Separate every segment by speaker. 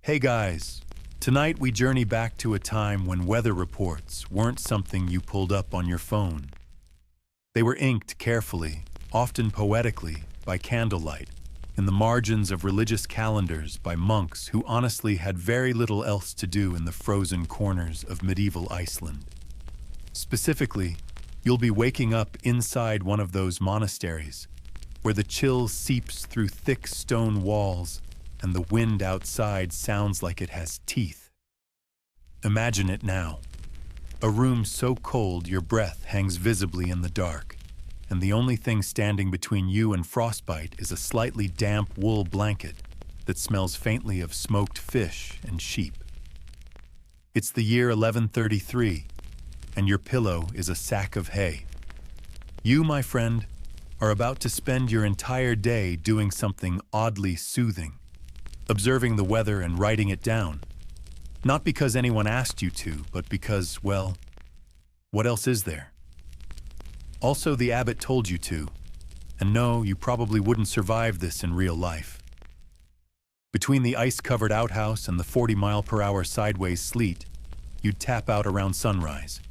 Speaker 1: Hey guys, tonight we journey back to a time when weather reports weren't something you pulled up on your phone. They were inked carefully, often poetically, by candlelight, in the margins of religious calendars by monks who honestly had very little else to do in the frozen corners of medieval Iceland. Specifically, you'll be waking up inside one of those monasteries, where the chill seeps through thick stone walls and the wind outside sounds like it has teeth. Imagine it now. A room so cold your breath hangs visibly in the dark, and the only thing standing between you and frostbite is a slightly damp wool blanket that smells faintly of smoked fish and sheep. It's the year 1133, and your pillow is a sack of hay. You, my friend, are about to spend your entire day doing something oddly soothing, observing the weather and writing it down. Not because anyone asked you to, but because, well, what else is there? Also, the abbot told you to, and no, you probably wouldn't survive this in real life. Between the ice-covered outhouse and the 40-mile-per-hour sideways sleet, you'd tap out around sunrise.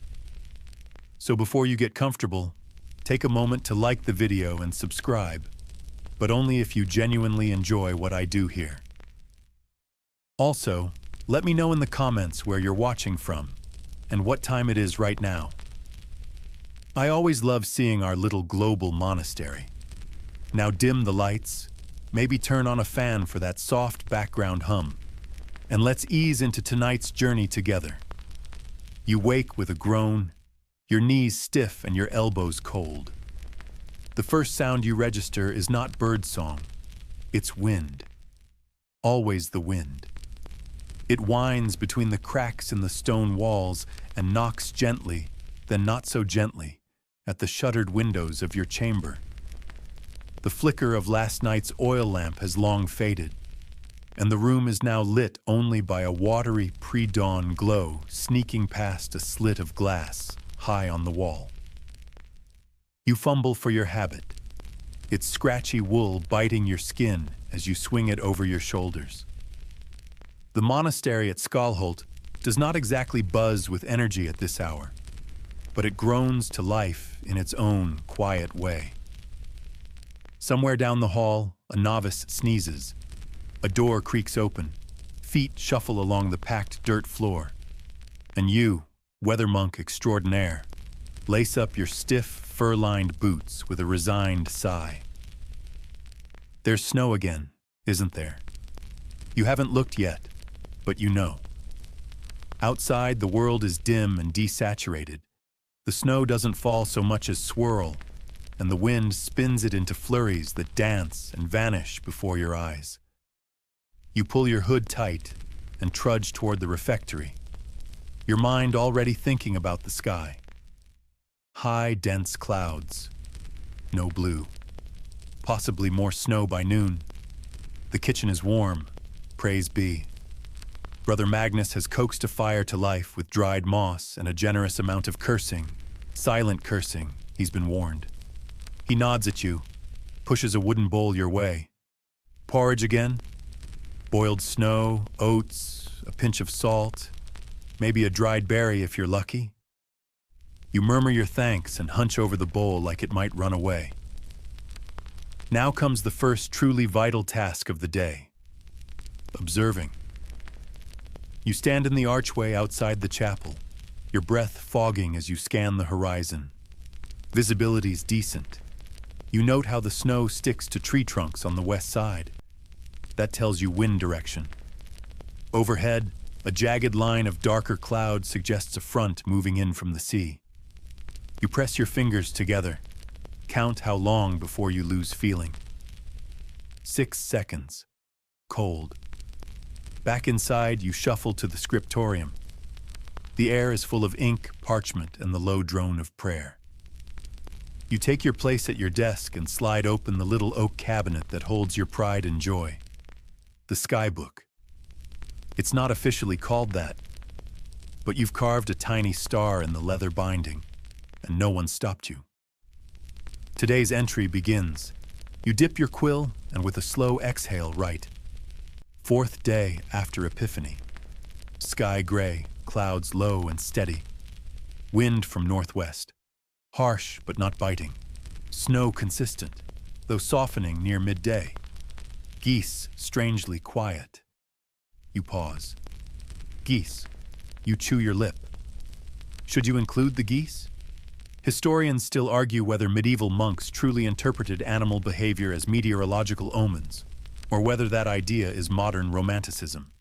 Speaker 1: So before you get comfortable, take a moment to like the video and subscribe, but only if you genuinely enjoy what I do here. Also, let me know in the comments where you're watching from and what time it is right now. I always love seeing our little global monastery. Now dim the lights, maybe turn on a fan for that soft background hum, and let's ease into tonight's journey together. You wake with a groan, your knees stiff and your elbows cold. The first sound you register is not birdsong, it's wind. Always the wind. It whines between the cracks in the stone walls and knocks gently, then not so gently, at the shuttered windows of your chamber. The flicker of last night's oil lamp has long faded, and the room is now lit only by a watery pre-dawn glow sneaking past a slit of glass high on the wall. You fumble for your habit, its scratchy wool biting your skin as you swing it over your shoulders. The monastery at Skalholt does not exactly buzz with energy at this hour, but it groans to life in its own quiet way. Somewhere down the hall, a novice sneezes. A door creaks open, feet shuffle along the packed dirt floor, and you, weather monk extraordinaire, lace up your stiff, fur-lined boots with a resigned sigh. There's snow again, isn't there? You haven't looked yet, but you know. Outside, the world is dim and desaturated. The snow doesn't fall so much as swirl, and the wind spins it into flurries that dance and vanish before your eyes. You pull your hood tight and trudge toward the refectory, your mind already thinking about the sky. High, dense clouds. No blue. Possibly more snow by noon. The kitchen is warm, praise be. Brother Magnus has coaxed a fire to life with dried moss and a generous amount of cursing. Silent cursing, he's been warned. He nods at you, pushes a wooden bowl your way. Porridge again? Boiled snow, oats, a pinch of salt, maybe a dried berry if you're lucky. You murmur your thanks and hunch over the bowl like it might run away. Now comes the first truly vital task of the day. Observing. You stand in the archway outside the chapel, your breath fogging as you scan the horizon. Visibility's decent. You note how the snow sticks to tree trunks on the west side. That tells you wind direction. Overhead, a jagged line of darker cloud suggests a front moving in from the sea. You press your fingers together, count how long before you lose feeling. 6 seconds. Cold. Back inside, you shuffle to the scriptorium. The air is full of ink, parchment, and the low drone of prayer. You take your place at your desk and slide open the little oak cabinet that holds your pride and joy. The Sky Book. It's not officially called that, but you've carved a tiny star in the leather binding, and no one stopped you. Today's entry begins. You dip your quill and with a slow exhale write, Fourth day after Epiphany. Sky gray, clouds low and steady. Wind from northwest. Harsh but not biting. Snow consistent, though softening near midday. Geese strangely quiet. You pause. Geese. You chew your lip. Should you include the geese? Historians still argue whether medieval monks truly interpreted animal behavior as meteorological omens, or whether that idea is modern romanticism.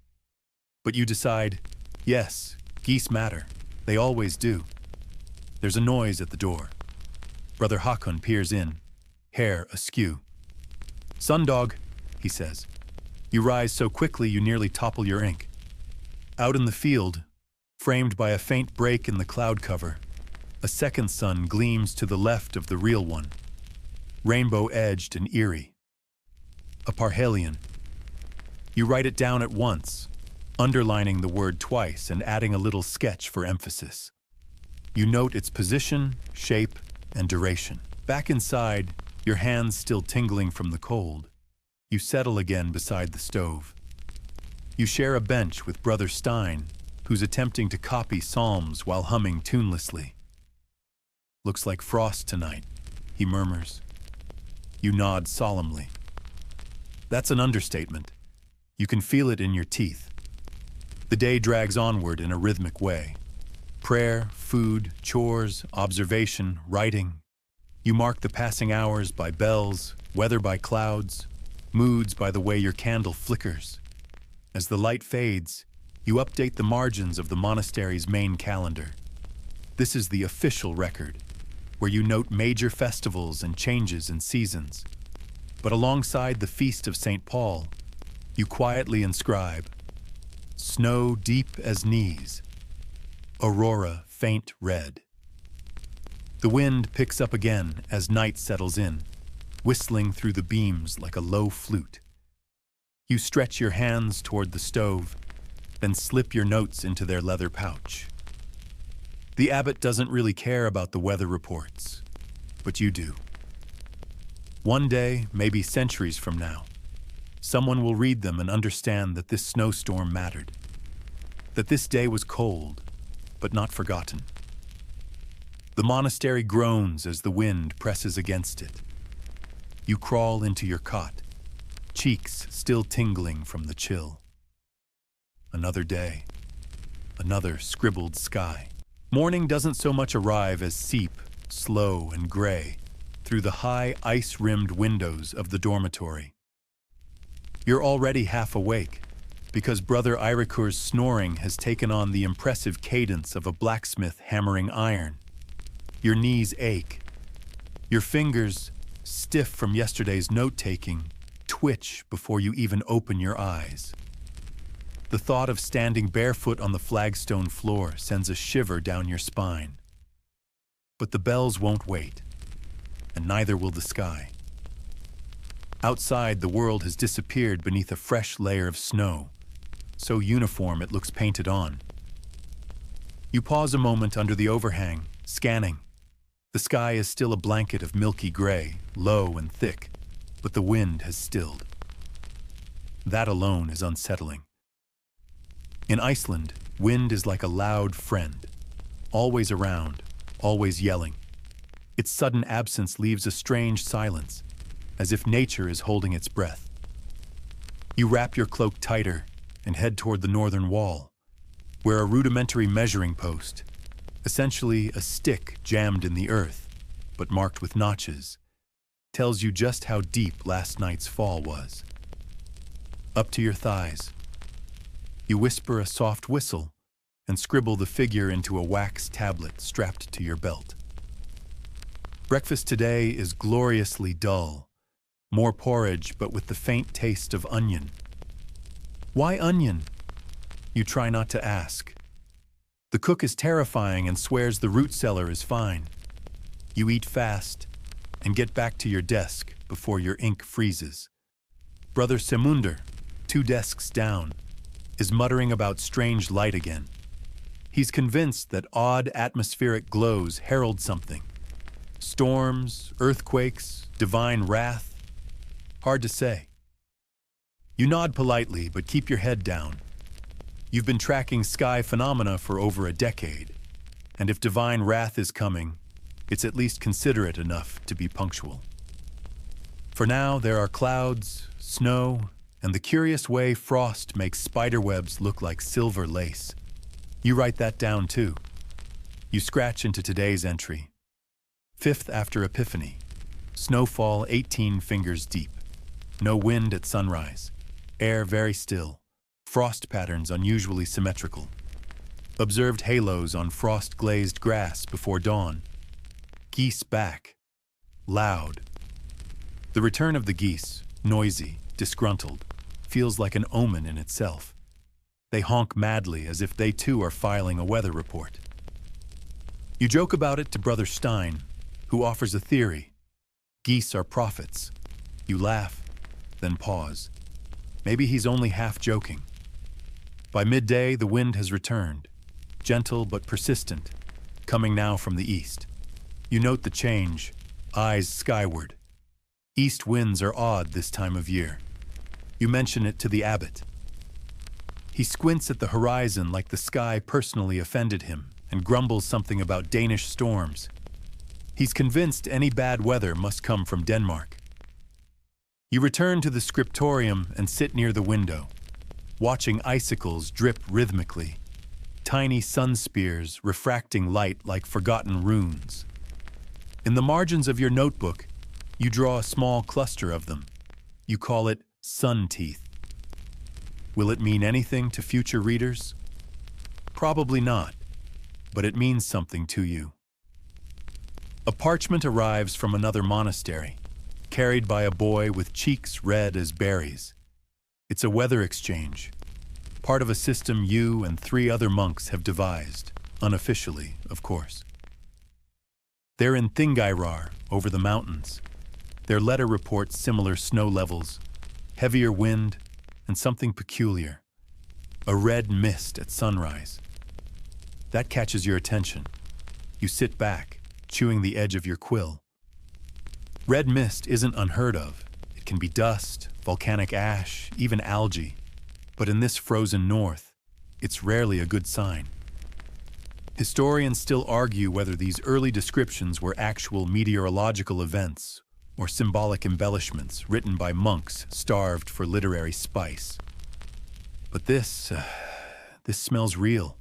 Speaker 1: But you decide, yes, geese matter. They always do. There's a noise at the door. Brother Hakon peers in, hair askew. "Sundog," he says. You rise so quickly you nearly topple your ink. Out in the field, framed by a faint break in the cloud cover, a second sun gleams to the left of the real one, rainbow-edged and eerie. A parhelion. You write it down at once, underlining the word twice and adding a little sketch for emphasis. You note its position, shape, and duration. Back inside, your hands still tingling from the cold, you settle again beside the stove. You share a bench with Brother Stein, who's attempting to copy psalms while humming tunelessly. "Looks like frost tonight," he murmurs. You nod solemnly. That's an understatement. You can feel it in your teeth. The day drags onward in a rhythmic way. Prayer, food, chores, observation, writing. You mark the passing hours by bells, weather by clouds, moods by the way your candle flickers. As the light fades, you update the margins of the monastery's main calendar. This is the official record, where you note major festivals and changes in seasons. But alongside the Feast of St. Paul, you quietly inscribe, "Snow deep as knees, aurora faint red." The wind picks up again as night settles in, whistling through the beams like a low flute. You stretch your hands toward the stove, then slip your notes into their leather pouch. The abbot doesn't really care about the weather reports, but you do. One day, maybe centuries from now, someone will read them and understand that this snowstorm mattered, that this day was cold, but not forgotten. The monastery groans as the wind presses against it. You crawl into your cot, cheeks still tingling from the chill. Another day, another scribbled sky. Morning doesn't so much arrive as seep, slow and gray, through the high ice-rimmed windows of the dormitory. You're already half awake, because Brother Irikur's snoring has taken on the impressive cadence of a blacksmith hammering iron. Your knees ache. Your fingers, stiff from yesterday's note-taking, twitch before you even open your eyes. The thought of standing barefoot on the flagstone floor sends a shiver down your spine. But the bells won't wait, and neither will the sky. Outside, the world has disappeared beneath a fresh layer of snow, so uniform it looks painted on. You pause a moment under the overhang, scanning. The sky is still a blanket of milky gray, low and thick, but the wind has stilled. That alone is unsettling. In Iceland, wind is like a loud friend, always around, always yelling. Its sudden absence leaves a strange silence, as if nature is holding its breath. You wrap your cloak tighter and head toward the northern wall, where a rudimentary measuring post, essentially a stick jammed in the earth, but marked with notches, tells you just how deep last night's fall was. Up to your thighs. You whisper a soft whistle and scribble the figure into a wax tablet strapped to your belt. Breakfast today is gloriously dull. More porridge, but with the faint taste of onion. Why onion? You try not to ask. The cook is terrifying and swears the root cellar is fine. You eat fast and get back to your desk before your ink freezes. Brother Semunder, 2 desks down, is muttering about strange light again. He's convinced that odd atmospheric glows herald something. Storms, earthquakes, divine wrath. Hard to say. You nod politely, but keep your head down. You've been tracking sky phenomena for over a decade, and if divine wrath is coming, it's at least considerate enough to be punctual. For now, there are clouds, snow, and the curious way frost makes spiderwebs look like silver lace. You write that down too. You scratch into today's entry. 5th after Epiphany. Snowfall 18 fingers deep. No wind at sunrise. Air very still. Frost patterns unusually symmetrical. Observed halos on frost-glazed grass before dawn. Geese back. Loud. The return of the geese, noisy, disgruntled, feels like an omen in itself. They honk madly as if they too are filing a weather report. You joke about it to Brother Stein, who offers a theory. Geese are prophets. You laugh, then pause. Maybe he's only half joking. By midday, the wind has returned, gentle but persistent, coming now from the east. You note the change, eyes skyward. East winds are odd this time of year. You mention it to the abbot. He squints at the horizon like the sky personally offended him and grumbles something about Danish storms. He's convinced any bad weather must come from Denmark. You return to the scriptorium and sit near the window, watching icicles drip rhythmically, tiny sun spears refracting light like forgotten runes. In the margins of your notebook, you draw a small cluster of them. You call it sun teeth. Will it mean anything to future readers? Probably not, but it means something to you. A parchment arrives from another monastery, carried by a boy with cheeks red as berries. It's a weather exchange, part of a system you and 3 other monks have devised, unofficially, of course. They're in Thingeyrar, over the mountains. Their letter reports similar snow levels, heavier wind, and something peculiar. A red mist at sunrise. That catches your attention. You sit back, chewing the edge of your quill. Red mist isn't unheard of. It can be dust, volcanic ash, even algae. But in this frozen north, it's rarely a good sign. Historians still argue whether these early descriptions were actual meteorological events or symbolic embellishments written by monks starved for literary spice. But this smells real.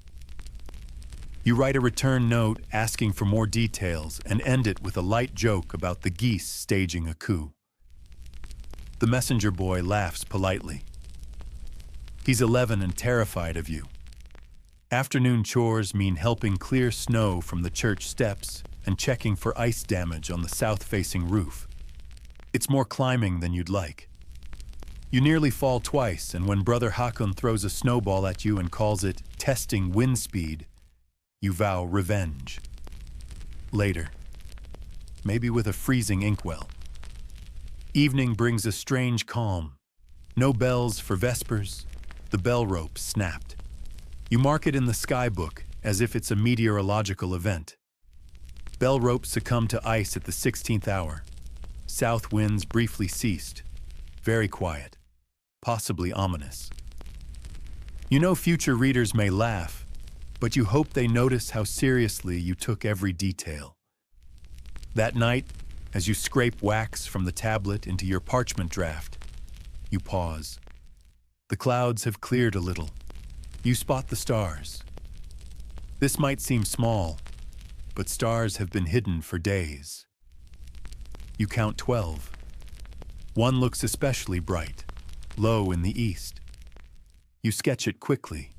Speaker 1: You write a return note asking for more details and end it with a light joke about the geese staging a coup. The messenger boy laughs politely. He's 11 and terrified of you. Afternoon chores mean helping clear snow from the church steps and checking for ice damage on the south-facing roof. It's more climbing than you'd like. You nearly fall twice, and when Brother Hakon throws a snowball at you and calls it testing wind speed, you vow revenge. Later, maybe with a freezing inkwell. Evening brings a strange calm. No bells for vespers. The bell rope snapped. You mark it in the skybook as if it's a meteorological event. Bell rope succumbed to ice at the 16th hour. South winds briefly ceased. Very quiet. Possibly ominous. You know future readers may laugh, but you hope they notice how seriously you took every detail. That night, as you scrape wax from the tablet into your parchment draft, you pause. The clouds have cleared a little. You spot the stars. This might seem small, but stars have been hidden for days. You count 12. One looks especially bright, low in the east. You sketch it quickly,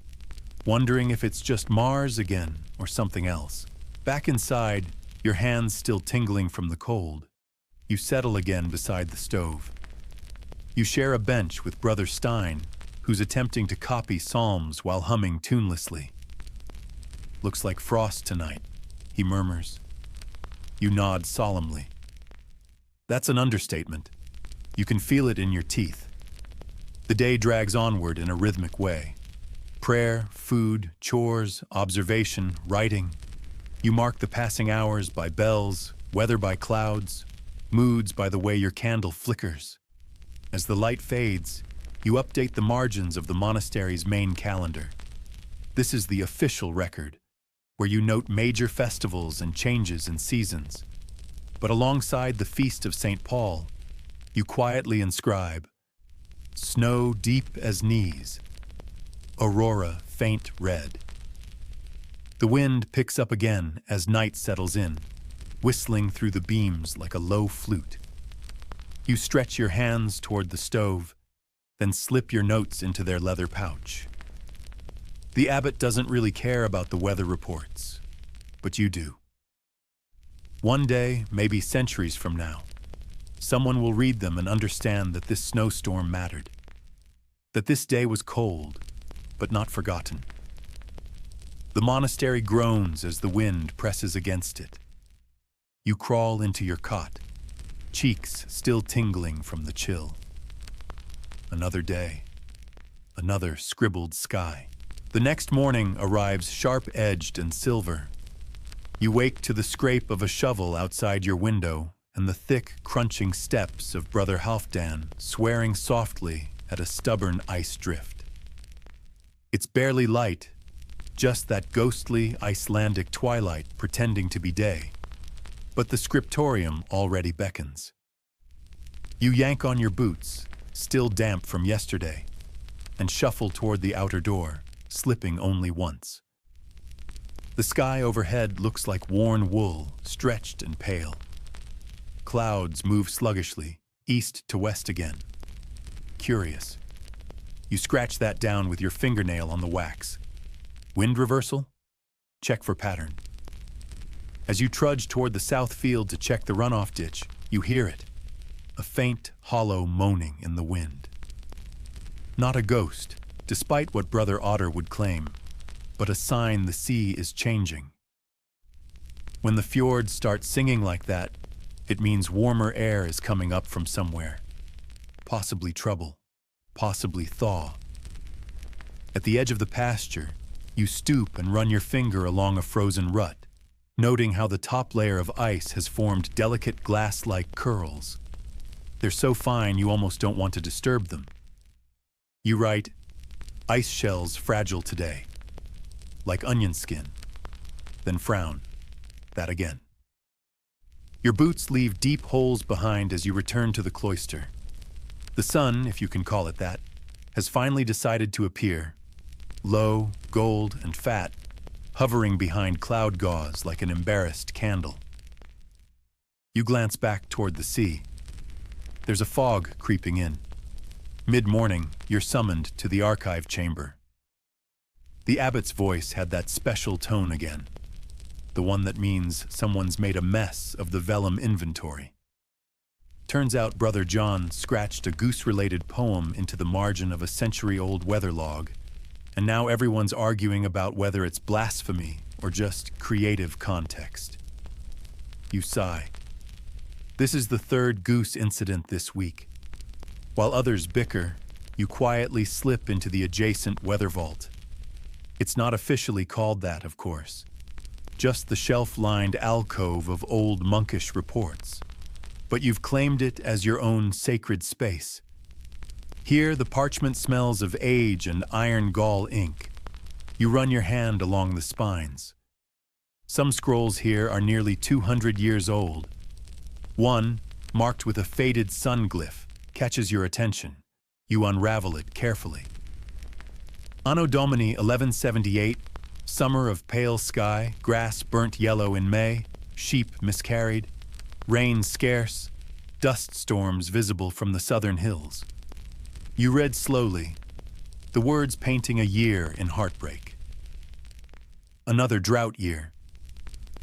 Speaker 1: wondering if it's just Mars again or something else. Back inside, your hands still tingling from the cold, you settle again beside the stove. You share a bench with Brother Stein, who's attempting to copy psalms while humming tunelessly. Looks like frost tonight, he murmurs. You nod solemnly. That's an understatement. You can feel it in your teeth. The day drags onward in a rhythmic way. Prayer, food, chores, observation, writing. You mark the passing hours by bells, weather by clouds, moods by the way your candle flickers. As the light fades, you update the margins of the monastery's main calendar. This is the official record, where you note major festivals and changes in seasons. But alongside the Feast of St. Paul, you quietly inscribe, snow deep as knees, aurora faint red. The wind picks up again as night settles in, whistling through the beams like a low flute. You stretch your hands toward the stove, then slip your notes into their leather pouch. The abbot doesn't really care about the weather reports, but you do. One day, maybe centuries from now, someone will read them and understand that this snowstorm mattered, that this day was cold, but not forgotten. The monastery groans as the wind presses against it. You crawl into your cot, cheeks still tingling from the chill. Another day, another scribbled sky. The next morning arrives sharp-edged and silver. You wake to the scrape of a shovel outside your window and the thick, crunching steps of Brother Halfdan swearing softly at a stubborn ice drift. It's barely light, just that ghostly Icelandic twilight pretending to be day. But the scriptorium already beckons. You yank on your boots, still damp from yesterday, and shuffle toward the outer door, slipping only once. The sky overhead looks like worn wool, stretched and pale. Clouds move sluggishly, east to west again. Curious. You scratch that down with your fingernail on the wax. Wind reversal? Check for pattern. As you trudge toward the south field to check the runoff ditch, you hear it. A faint, hollow moaning in the wind. Not a ghost, despite what Brother Otter would claim, but a sign the sea is changing. When the fjords start singing like that, it means warmer air is coming up from somewhere. Possibly trouble, possibly thaw. At the edge of the pasture, you stoop and run your finger along a frozen rut, noting how the top layer of ice has formed delicate glass-like curls. They're so fine you almost don't want to disturb them. You write, ice shells fragile today, like onion skin, then frown, that again. Your boots leave deep holes behind as you return to the cloister. The sun, if you can call it that, has finally decided to appear, low, gold, and fat, hovering behind cloud gauze like an embarrassed candle. You glance back toward the sea. There's a fog creeping in. Mid-morning, you're summoned to the archive chamber. The abbot's voice had that special tone again, the one that means someone's made a mess of the vellum inventory. Turns out Brother John scratched a goose-related poem into the margin of a century-old weather log, and now everyone's arguing about whether it's blasphemy or just creative context. You sigh. This is the third goose incident this week. While others bicker, you quietly slip into the adjacent weather vault. It's not officially called that, of course. Just the shelf-lined alcove of old monkish reports. But you've claimed it as your own sacred space. Here, the parchment smells of age and iron gall ink. You run your hand along the spines. Some scrolls here are nearly 200 years old. One, marked with a faded sun glyph, catches your attention. You unravel it carefully. Anno Domini 1178, summer of pale sky, grass burnt yellow in May, sheep miscarried, rain scarce, dust storms visible from the southern hills. You read slowly, the words painting a year in heartbreak. Another drought year.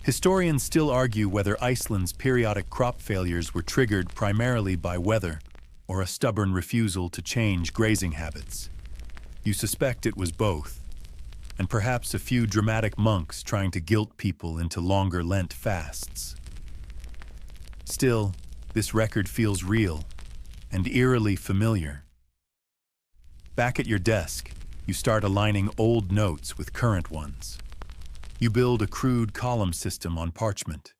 Speaker 1: Historians still argue whether Iceland's periodic crop failures were triggered primarily by weather or a stubborn refusal to change grazing habits. You suspect it was both, and perhaps a few dramatic monks trying to guilt people into longer Lent fasts. Still, this record feels real and eerily familiar. Back at your desk, you start aligning old notes with current ones. You build a crude column system on parchment.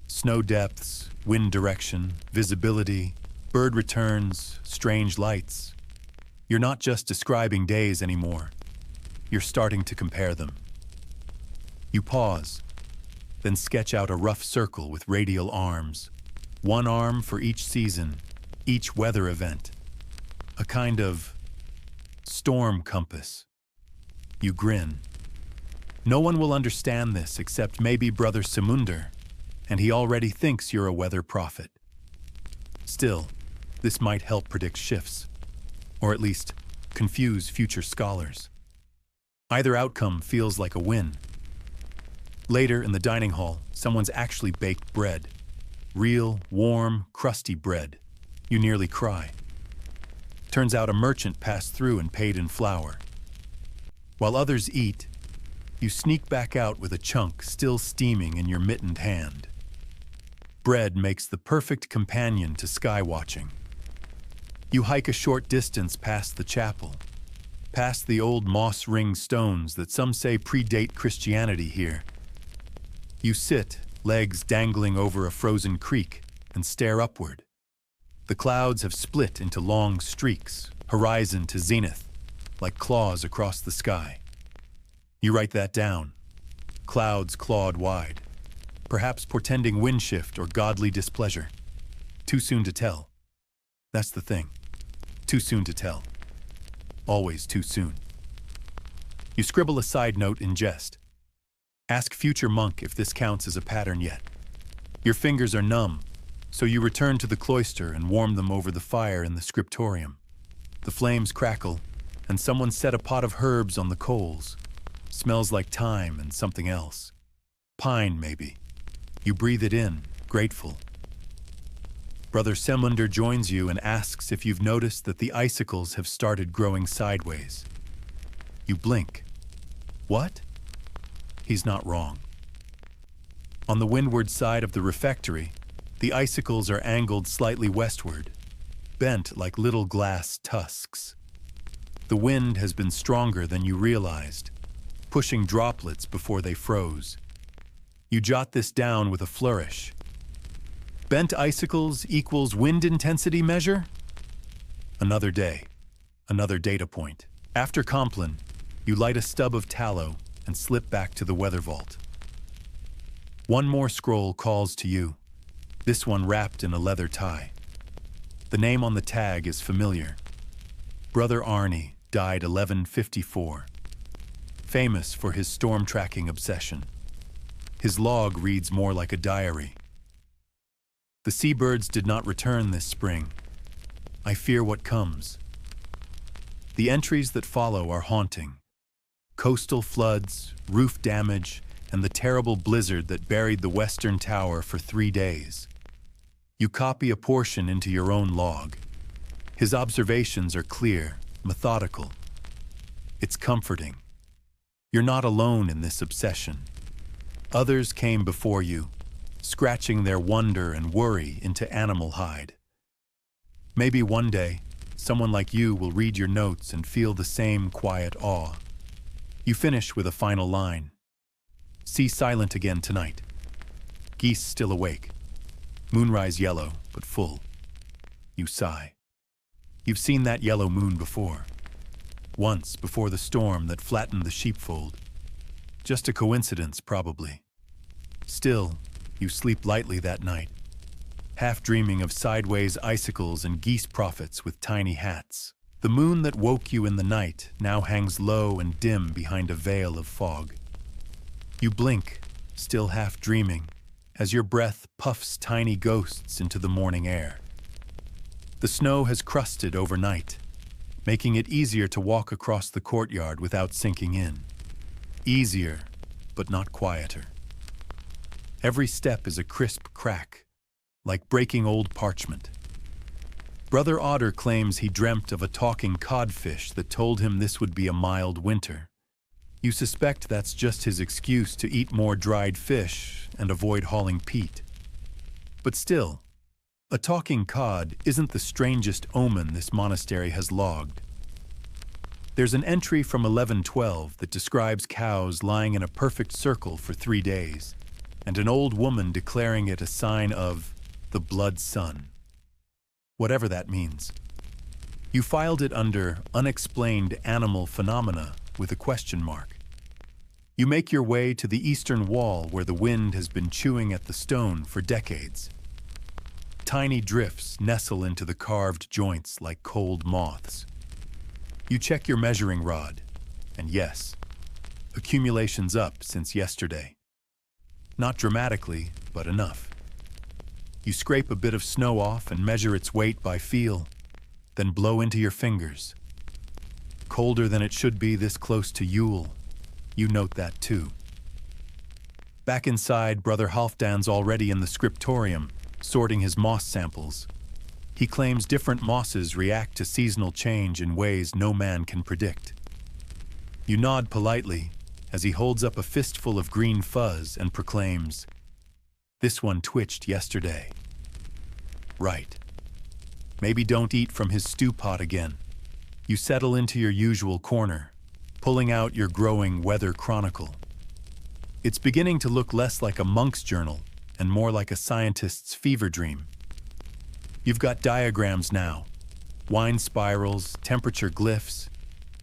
Speaker 1: Snow depths, wind direction, visibility, bird returns, strange lights. You're not just describing days anymore. You're starting to compare them. You pause, then sketch out a rough circle with radial arms. One arm for each season, each weather event. A kind of storm compass. You grin. No one will understand this except maybe Brother Samunder, and he already thinks you're a weather prophet. Still, this might help predict shifts, or at least confuse future scholars. Either outcome feels like a win. Later in the dining hall, someone's actually baked bread. Real, warm, crusty bread. You nearly cry. Turns out a merchant passed through and paid in flour. While others eat, you sneak back out with a chunk still steaming in your mittened hand. Bread makes the perfect companion to sky watching. You hike a short distance past the chapel, past the old moss-ringed stones that some say predate Christianity here. You sit, legs dangling over a frozen creek, and stare upward. The clouds have split into long streaks, horizon to zenith, like claws across the sky. You write that down. Clouds clawed wide, perhaps portending wind shift or godly displeasure. Too soon to tell. That's the thing. Too soon to tell. Always too soon. You scribble a side note in jest. Ask future monk if this counts as a pattern yet. Your fingers are numb, so you return to the cloister and warm them over the fire in the scriptorium. The flames crackle, and someone set a pot of herbs on the coals. Smells like thyme and something else. Pine, maybe. You breathe it in, grateful. Brother Samunder joins you and asks if you've noticed that the icicles have started growing sideways. You blink. What? He's not wrong. On the windward side of the refectory, the icicles are angled slightly westward, bent like little glass tusks. The wind has been stronger than you realized, pushing droplets before they froze. You jot this down with a flourish. Bent icicles equals wind intensity measure? Another day, another data point. After Compline, you light a stub of tallow and slip back to the weather vault. One more scroll calls to you, this one wrapped in a leather tie. The name on the tag is familiar. Brother Arnie died 1154. Famous for his storm tracking obsession. His log reads more like a diary. The seabirds did not return this spring. I fear what comes. The entries that follow are haunting. Coastal floods, roof damage, and the terrible blizzard that buried the western tower for 3 days. You copy a portion into your own log. His observations are clear, methodical. It's comforting. You're not alone in this obsession. Others came before you, scratching their wonder and worry into animal hide. Maybe one day, someone like you will read your notes and feel the same quiet awe. You finish with a final line. Sea silent again tonight. Geese still awake. Moonrise yellow, but full. You sigh. You've seen that yellow moon before. Once, before the storm that flattened the sheepfold. Just a coincidence, probably. Still, you sleep lightly that night, half dreaming of sideways icicles and geese prophets with tiny hats. The moon that woke you in the night now hangs low and dim behind a veil of fog. You blink, still half dreaming, as your breath puffs tiny ghosts into the morning air. The snow has crusted overnight, making it easier to walk across the courtyard without sinking in. Easier, but not quieter. Every step is a crisp crack, like breaking old parchment. Brother Otter claims he dreamt of a talking codfish that told him this would be a mild winter. You suspect that's just his excuse to eat more dried fish and avoid hauling peat. But still, a talking cod isn't the strangest omen this monastery has logged. There's an entry from 1112 that describes cows lying in a perfect circle for 3 days, and an old woman declaring it a sign of the blood sun. Whatever that means. You filed it under unexplained animal phenomena with a question mark. You make your way to the eastern wall where the wind has been chewing at the stone for decades. Tiny drifts nestle into the carved joints like cold moths. You check your measuring rod, and yes, accumulation's up since yesterday. Not dramatically, but enough. You scrape a bit of snow off and measure its weight by feel, then blow into your fingers. Colder than it should be this close to Yule. You note that too. Back inside, Brother Halfdan's already in the scriptorium, sorting his moss samples. He claims different mosses react to seasonal change in ways no man can predict. You nod politely as he holds up a fistful of green fuzz and proclaims, "This one twitched yesterday." Right. Maybe don't eat from his stew pot again. You settle into your usual corner, pulling out your growing weather chronicle. It's beginning to look less like a monk's journal and more like a scientist's fever dream. You've got diagrams now, wine spirals, temperature glyphs,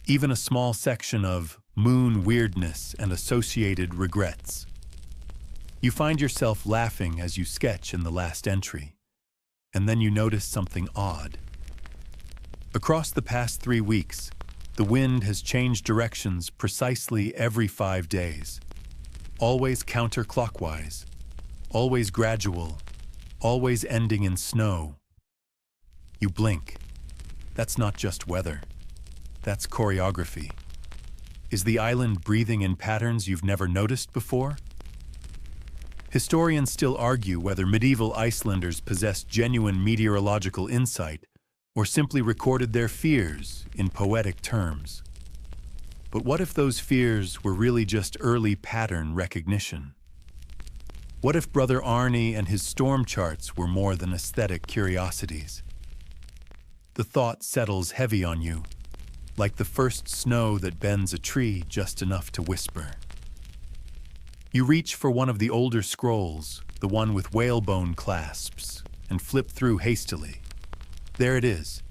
Speaker 1: even a small section of moon weirdness and associated regrets. You find yourself laughing as you sketch in the last entry, and then you notice something odd. Across the past 3 weeks, the wind has changed directions precisely every 5 days. Always counterclockwise, always gradual, always ending in snow. You blink. That's not just weather. That's choreography. Is the island breathing in patterns you've never noticed before? Historians still argue whether medieval Icelanders possessed genuine meteorological insight or simply recorded their fears in poetic terms. But what if those fears were really just early pattern recognition? What if Brother Arnie and his storm charts were more than aesthetic curiosities? The thought settles heavy on you, like the first snow that bends a tree just enough to whisper. You reach for one of the older scrolls, the one with whalebone clasps, and flip through hastily. There it is.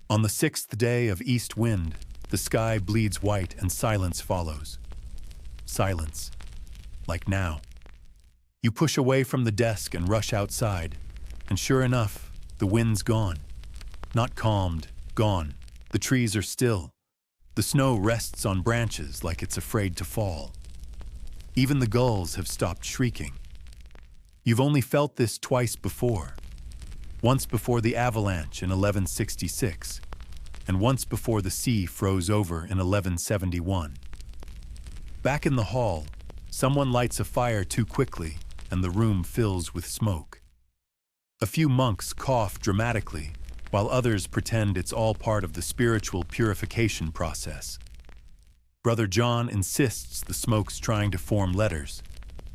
Speaker 1: On the 6th day of east wind, the sky bleeds white and silence follows. Silence. Like now. You push away from the desk and rush outside, and sure enough, the wind's gone. Not calmed, gone. The trees are still. The snow rests on branches like it's afraid to fall. Even the gulls have stopped shrieking. You've only felt this twice before. Once before the avalanche in 1166, and once before the sea froze over in 1171. Back in the hall, someone lights a fire too quickly, and the room fills with smoke. A few monks cough dramatically, while others pretend it's all part of the spiritual purification process. Brother John insists the smoke's trying to form letters,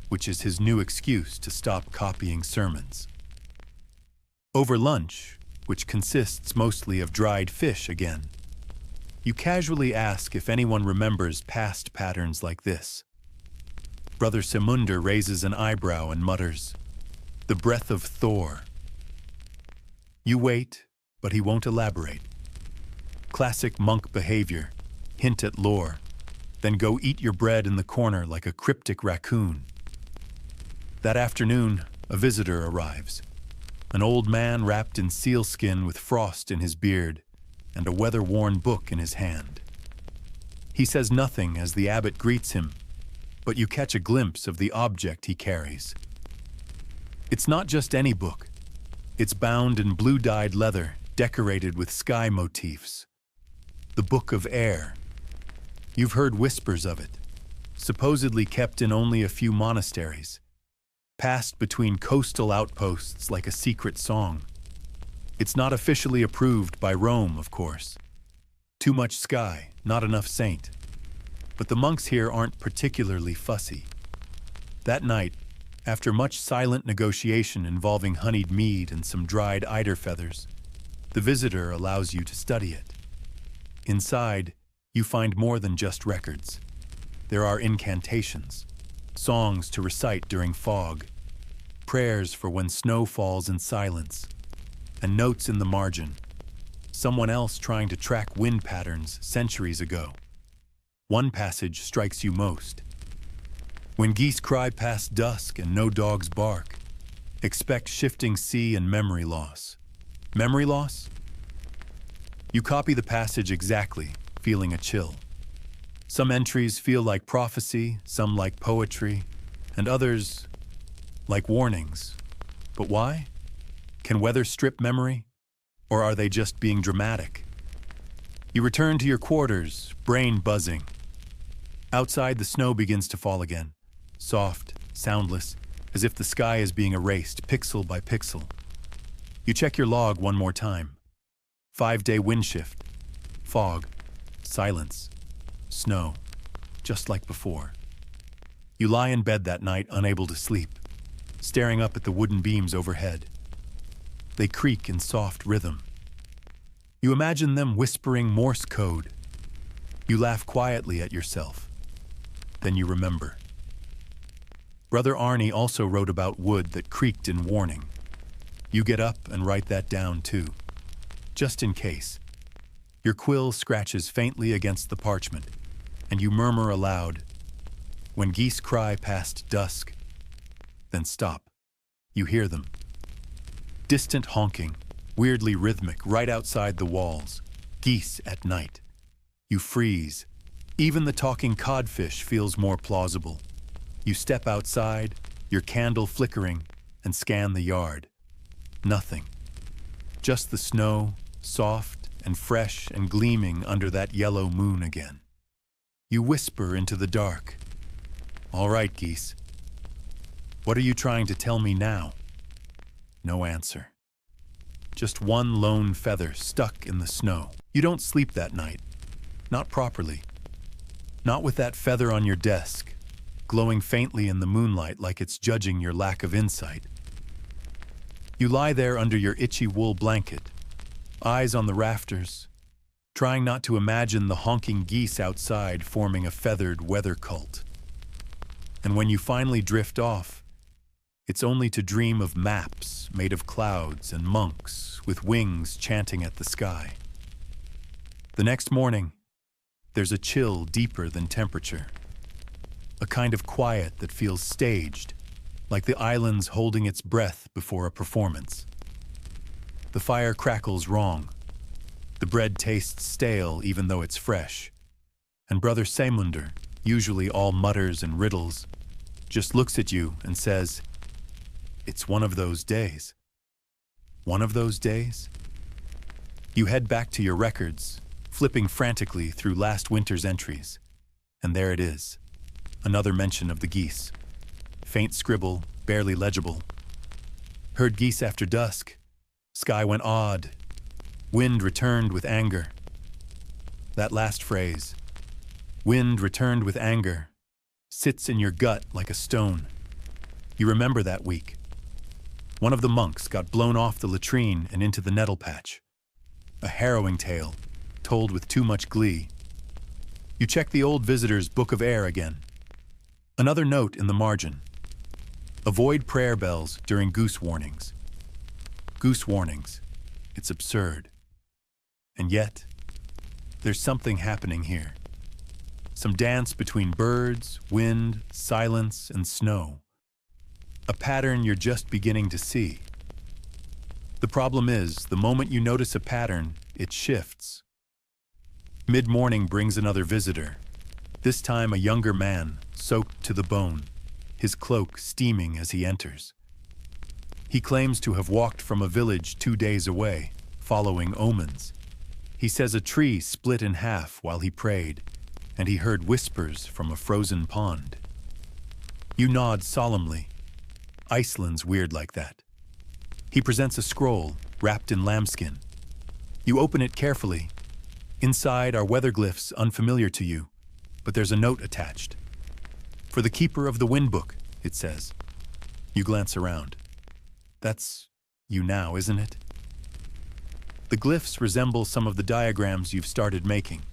Speaker 1: which is his new excuse to stop copying sermons. Over lunch, which consists mostly of dried fish again, you casually ask if anyone remembers past patterns like this. Brother Simunder raises an eyebrow and mutters, "The breath of Thor." You wait, but he won't elaborate. Classic monk behavior, hint at lore, then go eat your bread in the corner like a cryptic raccoon. That afternoon, a visitor arrives. An old man wrapped in sealskin with frost in his beard and a weather-worn book in his hand. He says nothing as the abbot greets him, but you catch a glimpse of the object he carries. It's not just any book. It's bound in blue-dyed leather, decorated with sky motifs. The Book of Air. You've heard whispers of it, supposedly kept in only a few monasteries, passed between coastal outposts like a secret song. It's not officially approved by Rome, of course. Too much sky, not enough saint. But the monks here aren't particularly fussy. That night, after much silent negotiation involving honeyed mead and some dried eider feathers, the visitor allows you to study it. Inside, you find more than just records. There are incantations, songs to recite during fog, prayers for when snow falls in silence, and notes in the margin. someone else trying to track wind patterns centuries ago. One passage strikes you most. When geese cry past dusk and no dogs bark, expect shifting sea and memory loss. Memory loss? You copy the passage exactly, feeling a chill. Some entries feel like prophecy, some like poetry, and others like warnings. But why? Can weather strip memory? Or are they just being dramatic? You return to your quarters, brain buzzing. Outside, the snow begins to fall again, soft, soundless, as if the sky is being erased pixel by pixel. You check your log one more time. 5-day wind shift, fog, silence, snow, just like before. You lie in bed that night, unable to sleep, staring up at the wooden beams overhead. They creak in soft rhythm. You imagine them whispering Morse code. You laugh quietly at yourself. Then you remember. Brother Arnie also wrote about wood that creaked in warning. You get up and write that down too, just in case. Your quill scratches faintly against the parchment, and you murmur aloud, "When geese cry past dusk." Then stop. You hear them. Distant honking, weirdly rhythmic, right outside the walls. Geese at night. You freeze. Even the talking codfish feels more plausible. You step outside, your candle flickering, and scan the yard. Nothing. Just the snow, soft and fresh and gleaming under that yellow moon again. You whisper into the dark. "All right, geese. What are you trying to tell me now?" No answer. Just one lone feather stuck in the snow. You don't sleep that night. Not properly. Not with that feather on your desk, glowing faintly in the moonlight like it's judging your lack of insight. You lie there under your itchy wool blanket, eyes on the rafters, trying not to imagine the honking geese outside forming a feathered weather cult. And when you finally drift off, it's only to dream of maps made of clouds and monks with wings chanting at the sky. The next morning, there's a chill deeper than temperature. A kind of quiet that feels staged, like the island's holding its breath before a performance. The fire crackles wrong. The bread tastes stale even though it's fresh. And Brother Seymunder, usually all mutters and riddles, just looks at you and says, "It's one of those days." One of those days? You head back to your records, flipping frantically through last winter's entries. And there it is, another mention of the geese. Faint scribble, barely legible. Heard geese after dusk. Sky went odd. Wind returned with anger. That last phrase, "Wind returned with anger," sits in your gut like a stone. You remember that week. One of the monks got blown off the latrine and into the nettle patch. A harrowing tale, told with too much glee. You check the old visitor's book of air again. Another note in the margin. Avoid prayer bells during goose warnings. Goose warnings. It's absurd. And yet, there's something happening here. Some dance between birds, wind, silence, and snow. A pattern you're just beginning to see. The problem is, the moment you notice a pattern, it shifts. Mid-morning brings another visitor, this time a younger man, soaked to the bone, his cloak steaming as he enters. He claims to have walked from a village 2 days away, following omens. He says a tree split in half while he prayed, and he heard whispers from a frozen pond. You nod solemnly. Iceland's weird like that. He presents a scroll, wrapped in lambskin. You open it carefully. Inside are weather glyphs unfamiliar to you, but there's a note attached. "For the keeper of the wind book," it says. You glance around. That's you now, isn't it? The glyphs resemble some of the diagrams you've started making,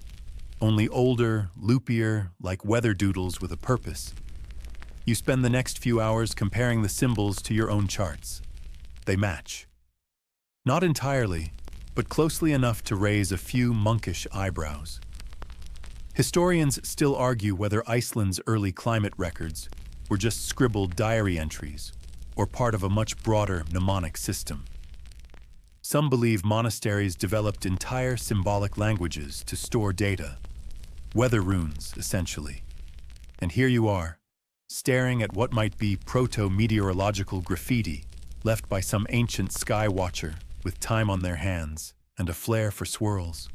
Speaker 1: only older, loopier, like weather doodles with a purpose. You spend the next few hours comparing the symbols to your own charts. They match. Not entirely, but closely enough to raise a few monkish eyebrows. Historians still argue whether Iceland's early climate records were just scribbled diary entries or part of a much broader mnemonic system. Some believe monasteries developed entire symbolic languages to store data, weather runes, essentially. And here you are, staring at what might be proto-meteorological graffiti left by some ancient sky watcher with time on their hands and a flair for swirls.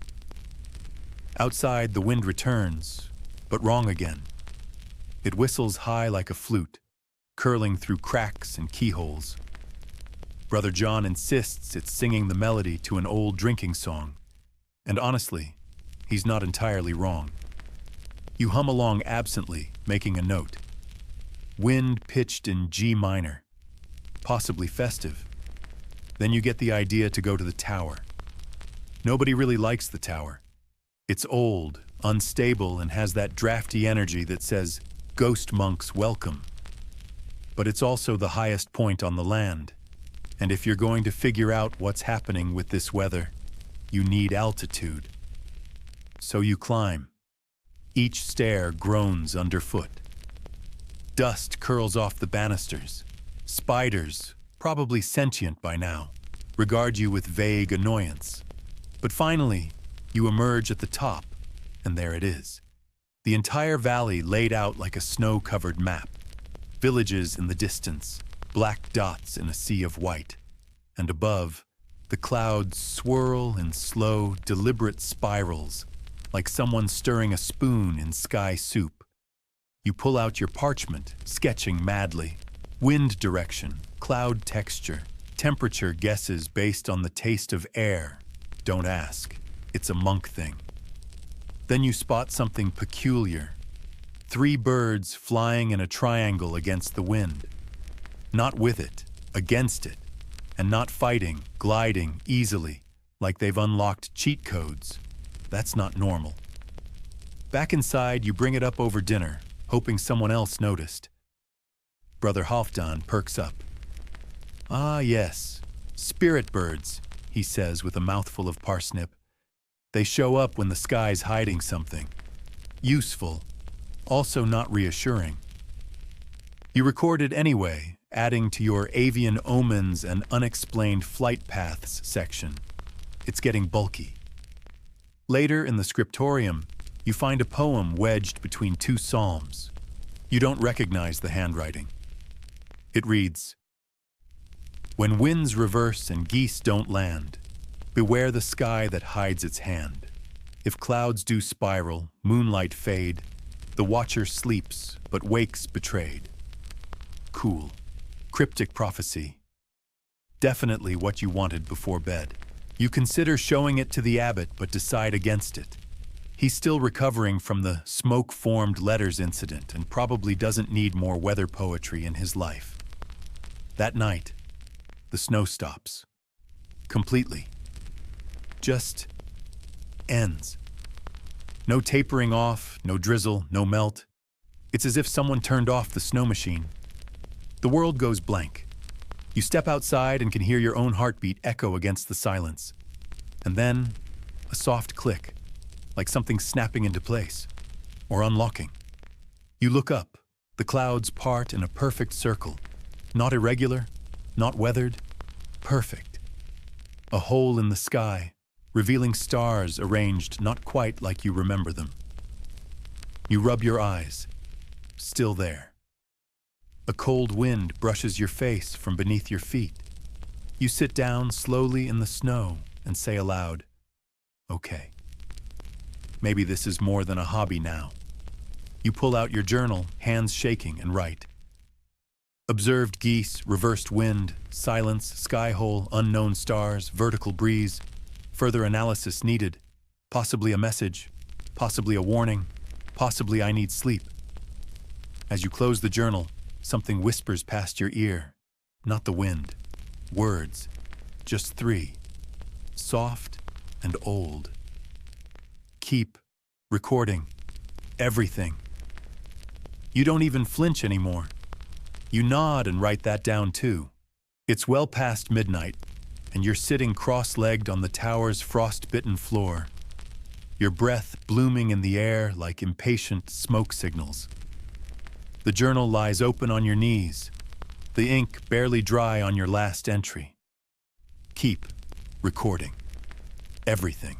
Speaker 1: Outside, the wind returns, but wrong again. It whistles high like a flute, curling through cracks and keyholes. Brother John insists it's singing the melody to an old drinking song, and honestly, he's not entirely wrong. You hum along absently, making a note. Wind pitched in G minor, possibly festive. Then you get the idea to go to the tower. Nobody really likes the tower. It's old, unstable, and has that drafty energy that says, "Ghost monks welcome." But it's also the highest point on the land. And if you're going to figure out what's happening with this weather, you need altitude. So you climb. Each stair groans underfoot. Dust curls off the banisters. Spiders, probably sentient by now, regard you with vague annoyance. But finally, you emerge at the top, and there it is. The entire valley laid out like a snow-covered map. Villages in the distance, black dots in a sea of white. And above, the clouds swirl in slow, deliberate spirals, like someone stirring a spoon in sky soup. You pull out your parchment, sketching madly. Wind direction, cloud texture, temperature guesses based on the taste of air. Don't ask. It's a monk thing. Then you spot something peculiar. 3 birds flying in a triangle against the wind. Not with it, against it. And not fighting, gliding easily, like they've unlocked cheat codes. That's not normal. Back inside, you bring it up over dinner, hoping someone else noticed. Brother Halfdan perks up. "Ah, yes, spirit birds," he says with a mouthful of parsnip. "They show up when the sky's hiding something. Useful, also not reassuring." You record it anyway, adding to your avian omens and unexplained flight paths section. It's getting bulky. Later in the scriptorium, you find a poem wedged between 2 psalms. You don't recognize the handwriting. It reads, "When winds reverse and geese don't land, beware the sky that hides its hand. If clouds do spiral, moonlight fade, the watcher sleeps but wakes betrayed." Cool. Cryptic prophecy. Definitely what you wanted before bed. You consider showing it to the abbot but decide against it. He's still recovering from the smoke-formed letters incident and probably doesn't need more weather poetry in his life. That night, the snow stops. Completely. Just ends. No tapering off, no drizzle, no melt. It's as if someone turned off the snow machine. The world goes blank. You step outside and can hear your own heartbeat echo against the silence. And then, a soft click, like something snapping into place, or unlocking. You look up. The clouds part in a perfect circle. Not irregular, not weathered, perfect. A hole in the sky, revealing stars arranged not quite like you remember them. You rub your eyes. Still there. A cold wind brushes your face from beneath your feet. You sit down slowly in the snow and say aloud, "Okay. Maybe this is more than a hobby now." You pull out your journal, hands shaking, and write. Observed geese, reversed wind, silence, sky hole, unknown stars, vertical breeze. Further analysis needed. Possibly a message. Possibly a warning. Possibly I need sleep. As you close the journal, something whispers past your ear. Not the wind. Words. Just 3. Soft and old. Keep recording everything. You don't even flinch anymore. You nod and write that down too. It's well past midnight, and you're sitting cross-legged on the tower's frost-bitten floor, your breath blooming in the air like impatient smoke signals. The journal lies open on your knees, the ink barely dry on your last entry. Keep recording everything.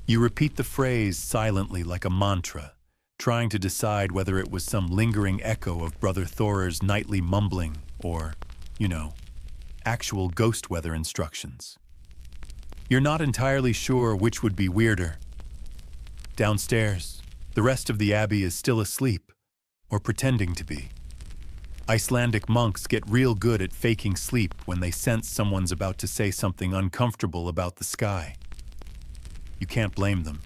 Speaker 1: You repeat the phrase silently like a mantra, trying to decide whether it was some lingering echo of Brother Thorer's nightly mumbling or, actual ghost weather instructions. You're not entirely sure which would be weirder. Downstairs, the rest of the abbey is still asleep, or pretending to be. Icelandic monks get real good at faking sleep when they sense someone's about to say something uncomfortable about the sky. You can't blame them.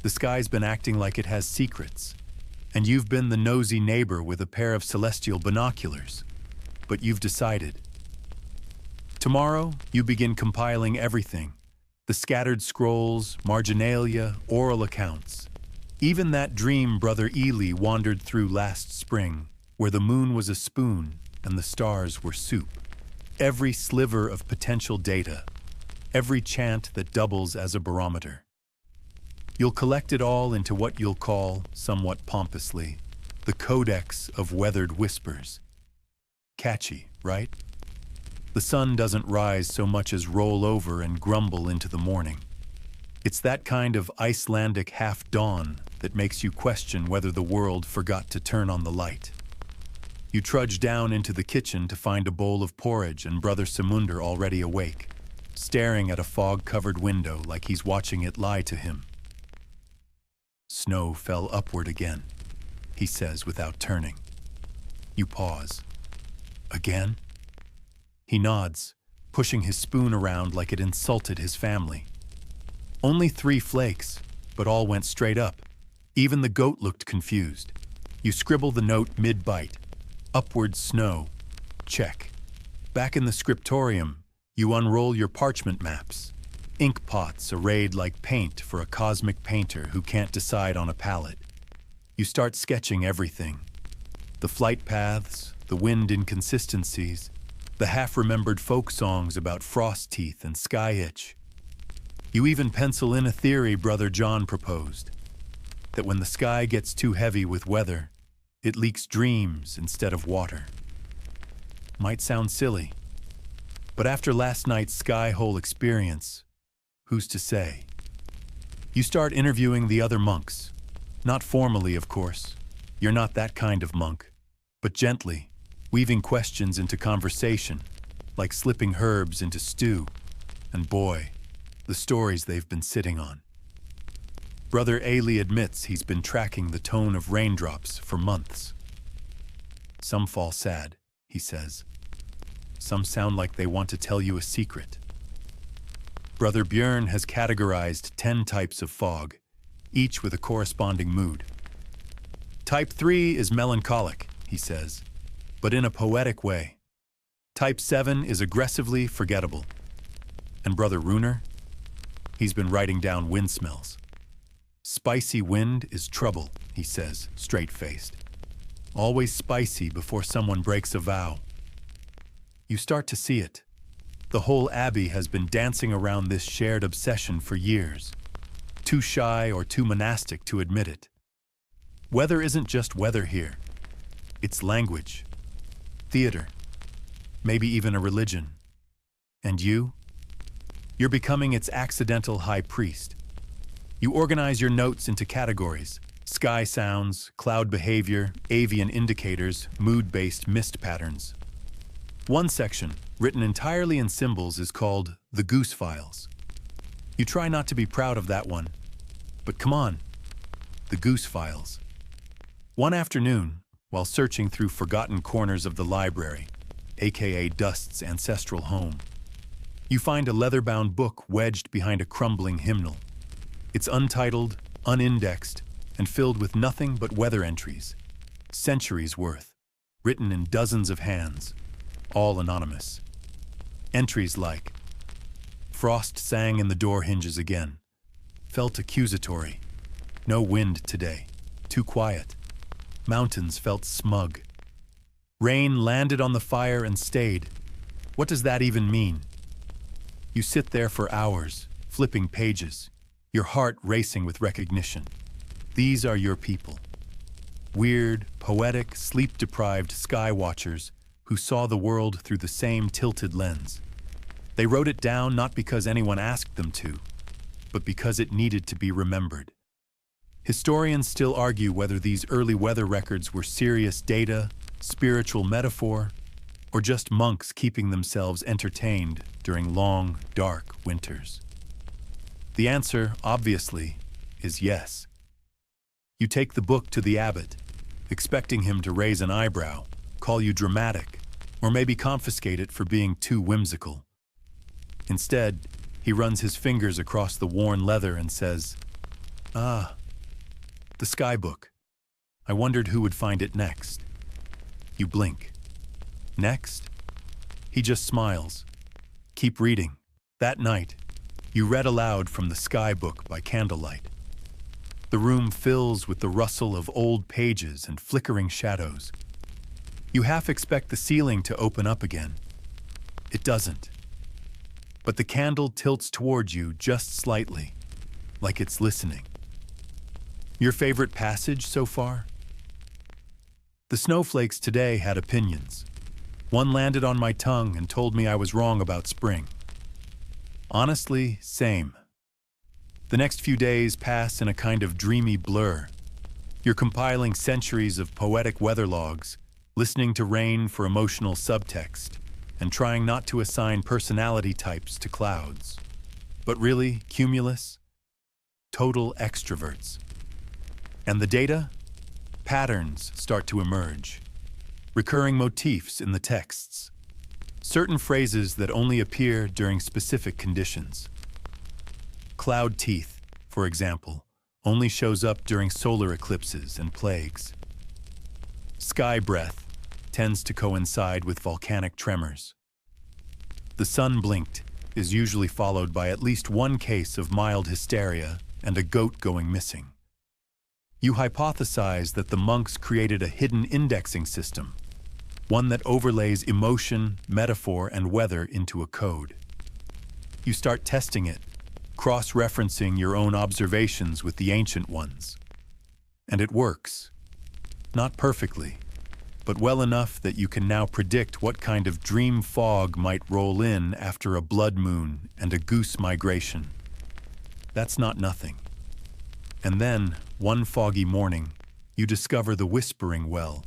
Speaker 1: The sky's been acting like it has secrets, and you've been the nosy neighbor with a pair of celestial binoculars. But you've decided. Tomorrow, you begin compiling everything. The scattered scrolls, marginalia, oral accounts. Even that dream Brother Ely wandered through last spring, where the moon was a spoon and the stars were soup. Every sliver of potential data, every chant that doubles as a barometer. You'll collect it all into what you'll call, somewhat pompously, the Codex of Weathered Whispers. Catchy, right? The sun doesn't rise so much as roll over and grumble into the morning. It's that kind of Icelandic half-dawn that makes you question whether the world forgot to turn on the light. You trudge down into the kitchen to find a bowl of porridge and Brother Samunder already awake, staring at a fog-covered window like he's watching it lie to him. Snow fell upward again, he says without turning. You pause. Again? He nods, pushing his spoon around like it insulted his family. Only 3 flakes, but all went straight up. Even the goat looked confused. You scribble the note mid-bite. Upward snow. Check. Back in the scriptorium, you unroll your parchment maps. Ink pots arrayed like paint for a cosmic painter who can't decide on a palette. You start sketching everything. The flight paths, the wind inconsistencies, the half-remembered folk songs about frost teeth and sky itch. You even pencil in a theory Brother John proposed, that when the sky gets too heavy with weather, it leaks dreams instead of water. Might sound silly, but after last night's sky-hole experience, who's to say? You start interviewing the other monks. Not formally, of course. You're not that kind of monk, but gently, weaving questions into conversation, like slipping herbs into stew. And boy, the stories they've been sitting on. Brother Ailey admits he's been tracking the tone of raindrops for months. Some fall sad, he says. Some sound like they want to tell you a secret. Brother Björn has categorized 10 types of fog, each with a corresponding mood. Type 3 is melancholic, he says, but in a poetic way. Type 7 is aggressively forgettable. And Brother Runer? He's been writing down wind smells. Spicy wind is trouble, he says, straight-faced. Always spicy before someone breaks a vow. You start to see it. The whole abbey has been dancing around this shared obsession for years. Too shy or too monastic to admit it. Weather isn't just weather here. It's language, theater, maybe even a religion. And you? You're becoming its accidental high priest. You organize your notes into categories: sky sounds, cloud behavior, avian indicators, mood-based mist patterns. One section, written entirely in symbols, is called the Goose Files. You try not to be proud of that one, but come on, the Goose Files. One afternoon, while searching through forgotten corners of the library, aka Dust's ancestral home, you find a leather-bound book wedged behind a crumbling hymnal. It's untitled, unindexed, and filled with nothing but weather entries, centuries worth, written in dozens of hands, all anonymous. Entries like, frost sang in the door hinges again, felt accusatory, no wind today, too quiet, mountains felt smug, rain landed on the fire and stayed. What does that even mean? You sit there for hours, flipping pages, your heart racing with recognition. These are your people. Weird, poetic, sleep-deprived sky watchers who saw the world through the same tilted lens. They wrote it down not because anyone asked them to, but because it needed to be remembered. Historians still argue whether these early weather records were serious data, spiritual metaphor, or just monks keeping themselves entertained during long, dark winters. The answer, obviously, is yes. You take the book to the abbot, expecting him to raise an eyebrow, call you dramatic, or maybe confiscate it for being too whimsical. Instead, he runs his fingers across the worn leather and says, "Ah, the sky book. I wondered who would find it next." You blink. Next? He just smiles. Keep reading. That night, you read aloud from the sky book by candlelight. The room fills with the rustle of old pages and flickering shadows. You half expect the ceiling to open up again. It doesn't. But the candle tilts toward you just slightly, like it's listening. Your favorite passage so far? The snowflakes today had opinions. One landed on my tongue and told me I was wrong about spring. Honestly, same. The next few days pass in a kind of dreamy blur. You're compiling centuries of poetic weather logs, listening to rain for emotional subtext, and trying not to assign personality types to clouds. But really, cumulus? Total extroverts. And the data? Patterns start to emerge. Recurring motifs in the texts. Certain phrases that only appear during specific conditions. Cloud teeth, for example, only shows up during solar eclipses and plagues. Sky breath tends to coincide with volcanic tremors. The sun blinked is usually followed by at least one case of mild hysteria and a goat going missing. You hypothesize that the monks created a hidden indexing system, one that overlays emotion, metaphor, and weather into a code. You start testing it, cross-referencing your own observations with the ancient ones. And it works. Not perfectly, but well enough that you can now predict what kind of dream fog might roll in after a blood moon and a goose migration. That's not nothing. And then, one foggy morning, you discover the Whispering Well.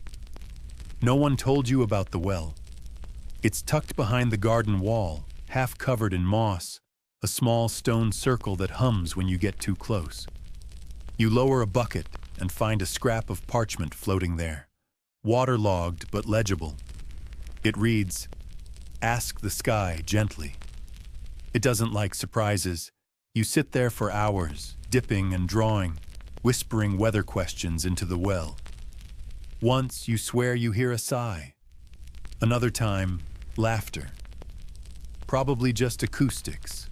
Speaker 1: No one told you about the well. It's tucked behind the garden wall, half covered in moss, a small stone circle that hums when you get too close. You lower a bucket and find a scrap of parchment floating there, waterlogged but legible. It reads, "Ask the sky gently." It doesn't like surprises. You sit there for hours, dipping and drawing, whispering weather questions into the well. Once you swear you hear a sigh. Another time, laughter. Probably just acoustics.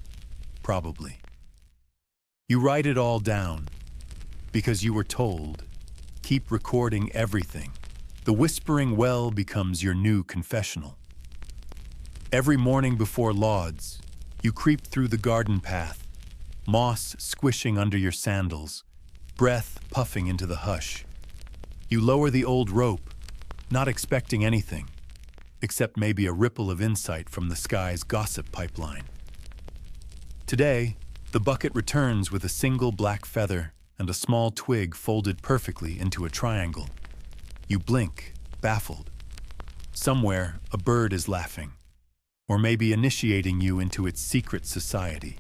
Speaker 1: Probably. You write it all down because you were told, keep recording everything. The Whispering Well becomes your new confessional. Every morning before lauds, you creep through the garden path, moss squishing under your sandals, breath puffing into the hush. You lower the old rope, not expecting anything, except maybe a ripple of insight from the sky's gossip pipeline. Today, the bucket returns with a single black feather and a small twig folded perfectly into a triangle. You blink, baffled. Somewhere, a bird is laughing, or maybe initiating you into its secret society.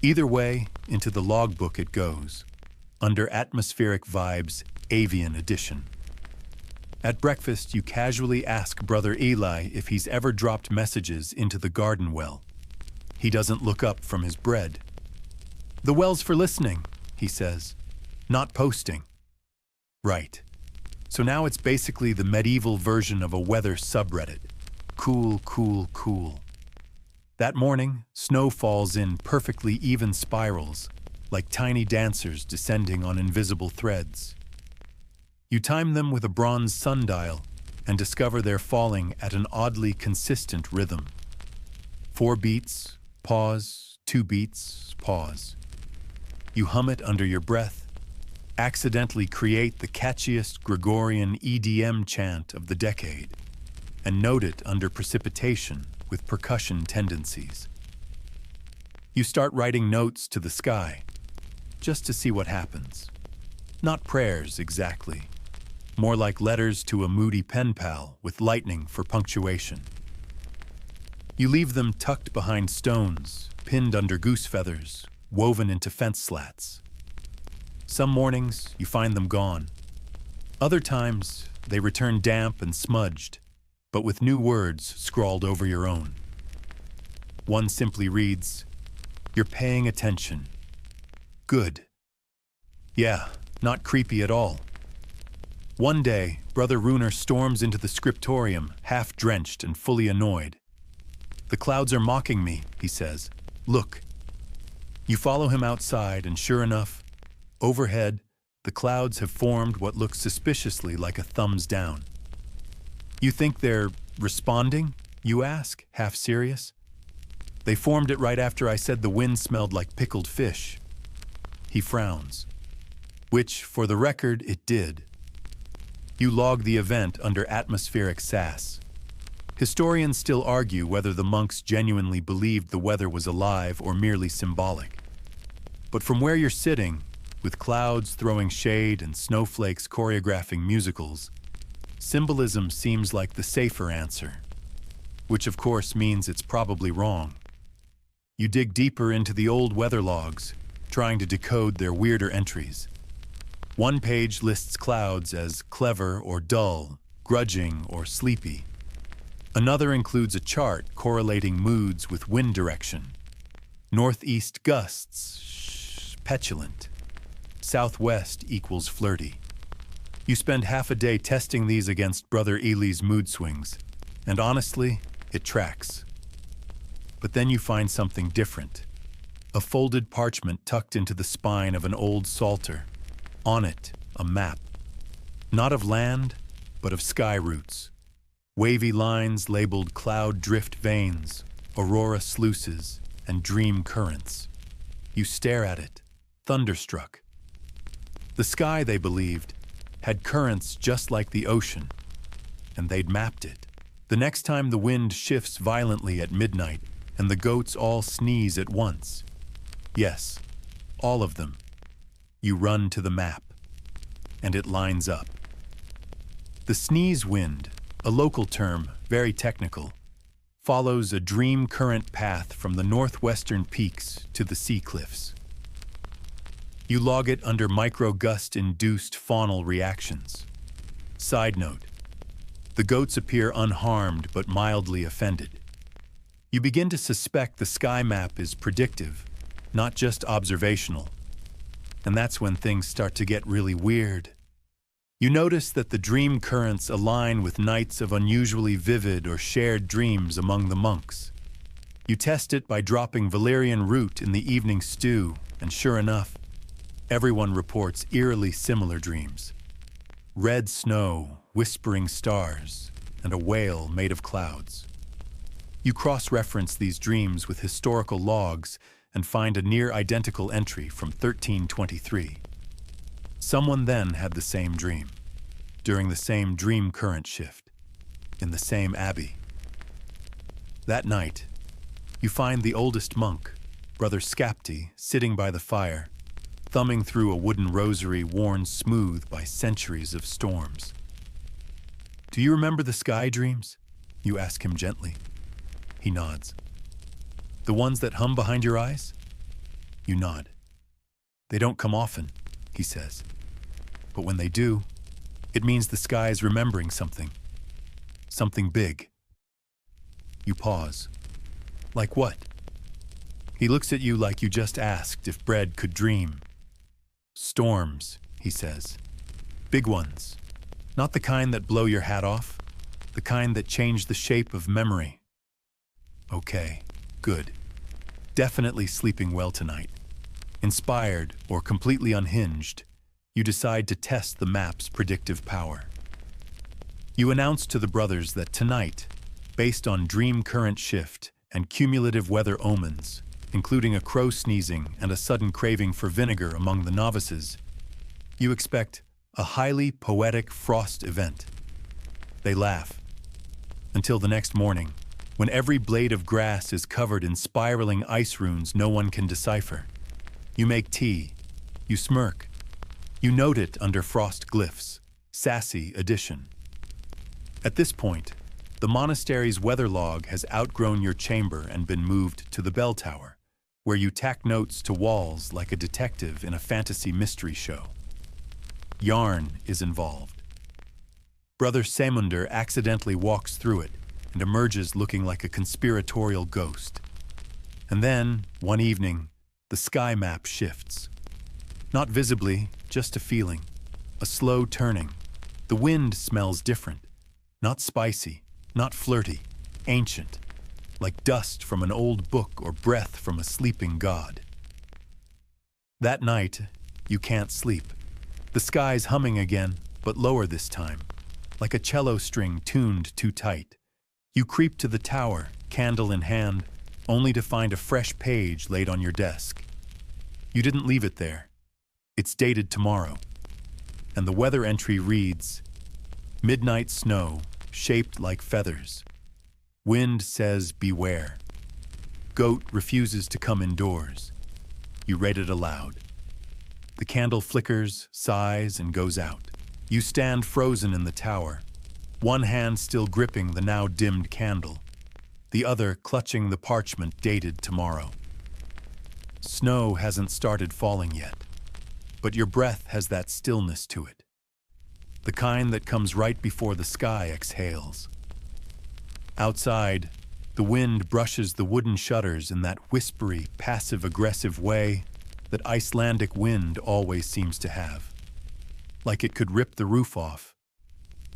Speaker 1: Either way, into the logbook it goes, under Atmospheric Vibes Avian Edition. At breakfast, you casually ask Brother Eli if he's ever dropped messages into the garden well. He doesn't look up from his bread. "The well's for listening," he says, "not posting." Right. So now it's basically the medieval version of a weather subreddit. Cool, cool, cool. That morning, snow falls in perfectly even spirals, like tiny dancers descending on invisible threads. You time them with a bronze sundial and discover they're falling at an oddly consistent rhythm. 4 beats, pause, 2 beats, pause. You hum it under your breath, accidentally create the catchiest Gregorian EDM chant of the decade, and note it under precipitation with percussion tendencies. You start writing notes to the sky, just to see what happens. Not prayers, exactly. More like letters to a moody pen pal with lightning for punctuation. You leave them tucked behind stones, pinned under goose feathers, woven into fence slats. Some mornings, you find them gone. Other times, they return damp and smudged, but with new words scrawled over your own. One simply reads, "You're paying attention. Good." Yeah, not creepy at all. One day, Brother Runer storms into the scriptorium, half-drenched and fully annoyed. "The clouds are mocking me," he says. "Look." You follow him outside, and sure enough, overhead, the clouds have formed what looks suspiciously like a thumbs down. "You think they're responding?" you ask, half serious. "They formed it right after I said the wind smelled like pickled fish." He frowns. Which, for the record, it did. You log the event under atmospheric sass. Historians still argue whether the monks genuinely believed the weather was alive or merely symbolic. But from where you're sitting, with clouds throwing shade and snowflakes choreographing musicals, symbolism seems like the safer answer, which of course means it's probably wrong. You dig deeper into the old weather logs, trying to decode their weirder entries. One page lists clouds as clever or dull, grudging or sleepy. Another includes a chart correlating moods with wind direction. Northeast gusts, petulant. Southwest equals flirty. You spend half a day testing these against Brother Eli's mood swings, and honestly, it tracks. But then you find something different. A folded parchment tucked into the spine of an old psalter. On it, a map. Not of land, but of sky routes. Wavy lines labeled cloud drift veins, aurora sluices, and dream currents. You stare at it, thunderstruck. The sky, they believed, had currents just like the ocean, and they'd mapped it. The next time the wind shifts violently at midnight and the goats all sneeze at once. Yes, all of them. You run to the map, and it lines up. The sneeze wind, a local term, very technical, follows a dream current path from the northwestern peaks to the sea cliffs. You log it under microgust-induced faunal reactions. Side note, the goats appear unharmed but mildly offended. You begin to suspect the sky map is predictive, not just observational. And that's when things start to get really weird. You notice that the dream currents align with nights of unusually vivid or shared dreams among the monks. You test it by dropping valerian root in the evening stew, and sure enough, everyone reports eerily similar dreams. Red snow, whispering stars, and a whale made of clouds. You cross-reference these dreams with historical logs and find a near-identical entry from 1323. Someone then had the same dream, during the same dream current shift, in the same abbey. That night, you find the oldest monk, Brother Skapti, sitting by the fire, thumbing through a wooden rosary worn smooth by centuries of storms. "Do you remember the sky dreams?" you ask him gently. He nods. "The ones that hum behind your eyes?" You nod. "They don't come often," he says. "But when they do, it means the sky is remembering something. Something big." You pause. "Like what?" He looks at you like you just asked if bread could dream. "Storms," he says. "Big ones. Not the kind that blow your hat off, the kind that change the shape of memory." Okay, good. Definitely sleeping well tonight. Inspired or completely unhinged, you decide to test the map's predictive power. You announce to the brothers that tonight, based on dream current shift and cumulative weather omens, including a crow sneezing and a sudden craving for vinegar among the novices, you expect a highly poetic frost event. They laugh. Until the next morning, when every blade of grass is covered in spiraling ice runes no one can decipher. You make tea. You smirk. You note it under frost glyphs. Sassy addition. At this point, the monastery's weather log has outgrown your chamber and been moved to the bell tower, where you tack notes to walls like a detective in a fantasy mystery show. Yarn is involved. Brother Samunder accidentally walks through it and emerges looking like a conspiratorial ghost. And then, one evening, the sky map shifts. Not visibly, just a feeling. A slow turning. The wind smells different. Not spicy, not flirty, ancient. Like dust from an old book or breath from a sleeping god. That night, you can't sleep. The sky's humming again, but lower this time. Like a cello string tuned too tight. You creep to the tower, candle in hand, only to find a fresh page laid on your desk. You didn't leave it there. It's dated tomorrow. And the weather entry reads, "Midnight snow, shaped like feathers. Wind says beware. Goat refuses to come indoors." You read it aloud. The candle flickers, sighs, and goes out. You stand frozen in the tower, one hand still gripping the now dimmed candle, the other clutching the parchment dated tomorrow. Snow hasn't started falling yet, but your breath has that stillness to it. The kind that comes right before the sky exhales. Outside, the wind brushes the wooden shutters in that whispery, passive-aggressive way that Icelandic wind always seems to have. Like it could rip the roof off,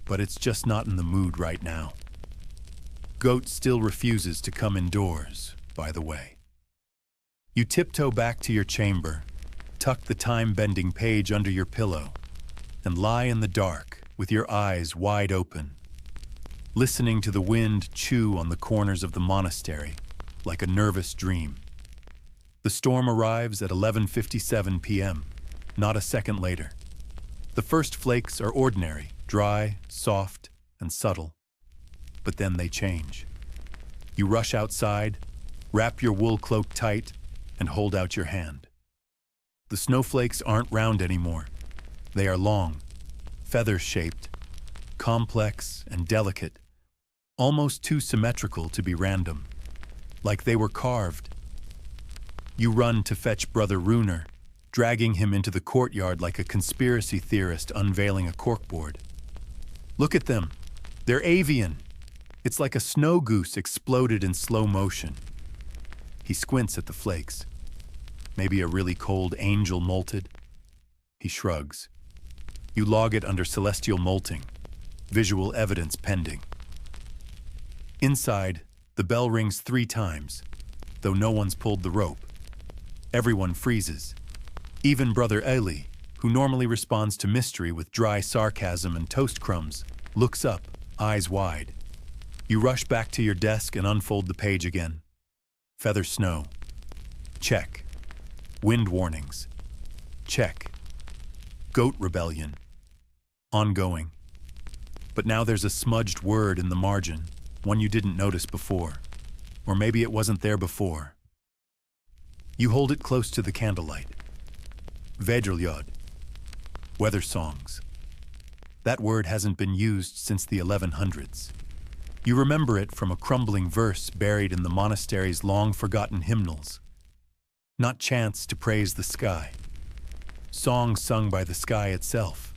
Speaker 1: but it's just not in the mood right now. Goat still refuses to come indoors, by the way. You tiptoe back to your chamber, tuck the time-bending page under your pillow, and lie in the dark with your eyes wide open, listening to the wind chew on the corners of the monastery like a nervous dream. The storm arrives at 11:57 p.m., not a second later. The first flakes are ordinary, dry, soft, and subtle. But then they change. You rush outside, wrap your wool cloak tight, and hold out your hand. The snowflakes aren't round anymore. They are long, feather-shaped, complex and delicate, almost too symmetrical to be random, like they were carved. You run to fetch Brother Runer, dragging him into the courtyard like a conspiracy theorist unveiling a corkboard. Look at them. They're avian. It's like a snow goose exploded in slow motion. He squints at the flakes. Maybe a really cold angel molted? He shrugs. You log it under celestial molting, visual evidence pending. Inside, the bell rings 3 times, though no one's pulled the rope. Everyone freezes. Even Brother Eli, who normally responds to mystery with dry sarcasm and toast crumbs, looks up, eyes wide. You rush back to your desk and unfold the page again. Feather snow. Check. Wind warnings. Check. Goat rebellion. Ongoing. But now there's a smudged word in the margin, one you didn't notice before. Or maybe it wasn't there before. You hold it close to the candlelight. Vedrljod. Weather songs. That word hasn't been used since the 1100s. You remember it from a crumbling verse buried in the monastery's long-forgotten hymnals. Not chants to praise the sky. Songs sung by the sky itself.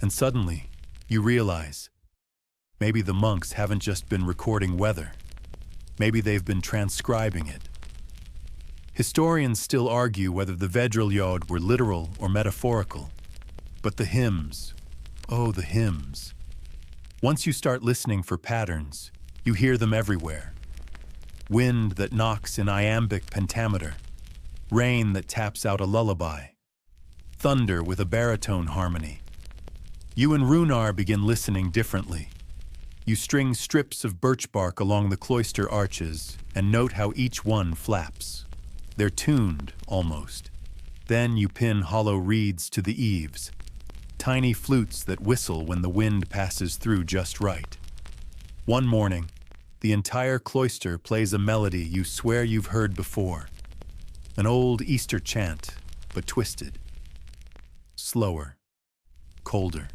Speaker 1: And suddenly, you realize, maybe the monks haven't just been recording weather. Maybe they've been transcribing it. Historians still argue whether the Vedrljod were literal or metaphorical. But the hymns, oh, the hymns. Once you start listening for patterns, you hear them everywhere. Wind that knocks in iambic pentameter. Rain that taps out a lullaby. Thunder with a baritone harmony. You and Runar begin listening differently. You string strips of birch bark along the cloister arches and note how each one flaps. They're tuned, almost. Then you pin hollow reeds to the eaves, tiny flutes that whistle when the wind passes through just right. One morning, the entire cloister plays a melody you swear you've heard before. An old Easter chant, but twisted. Slower. Colder.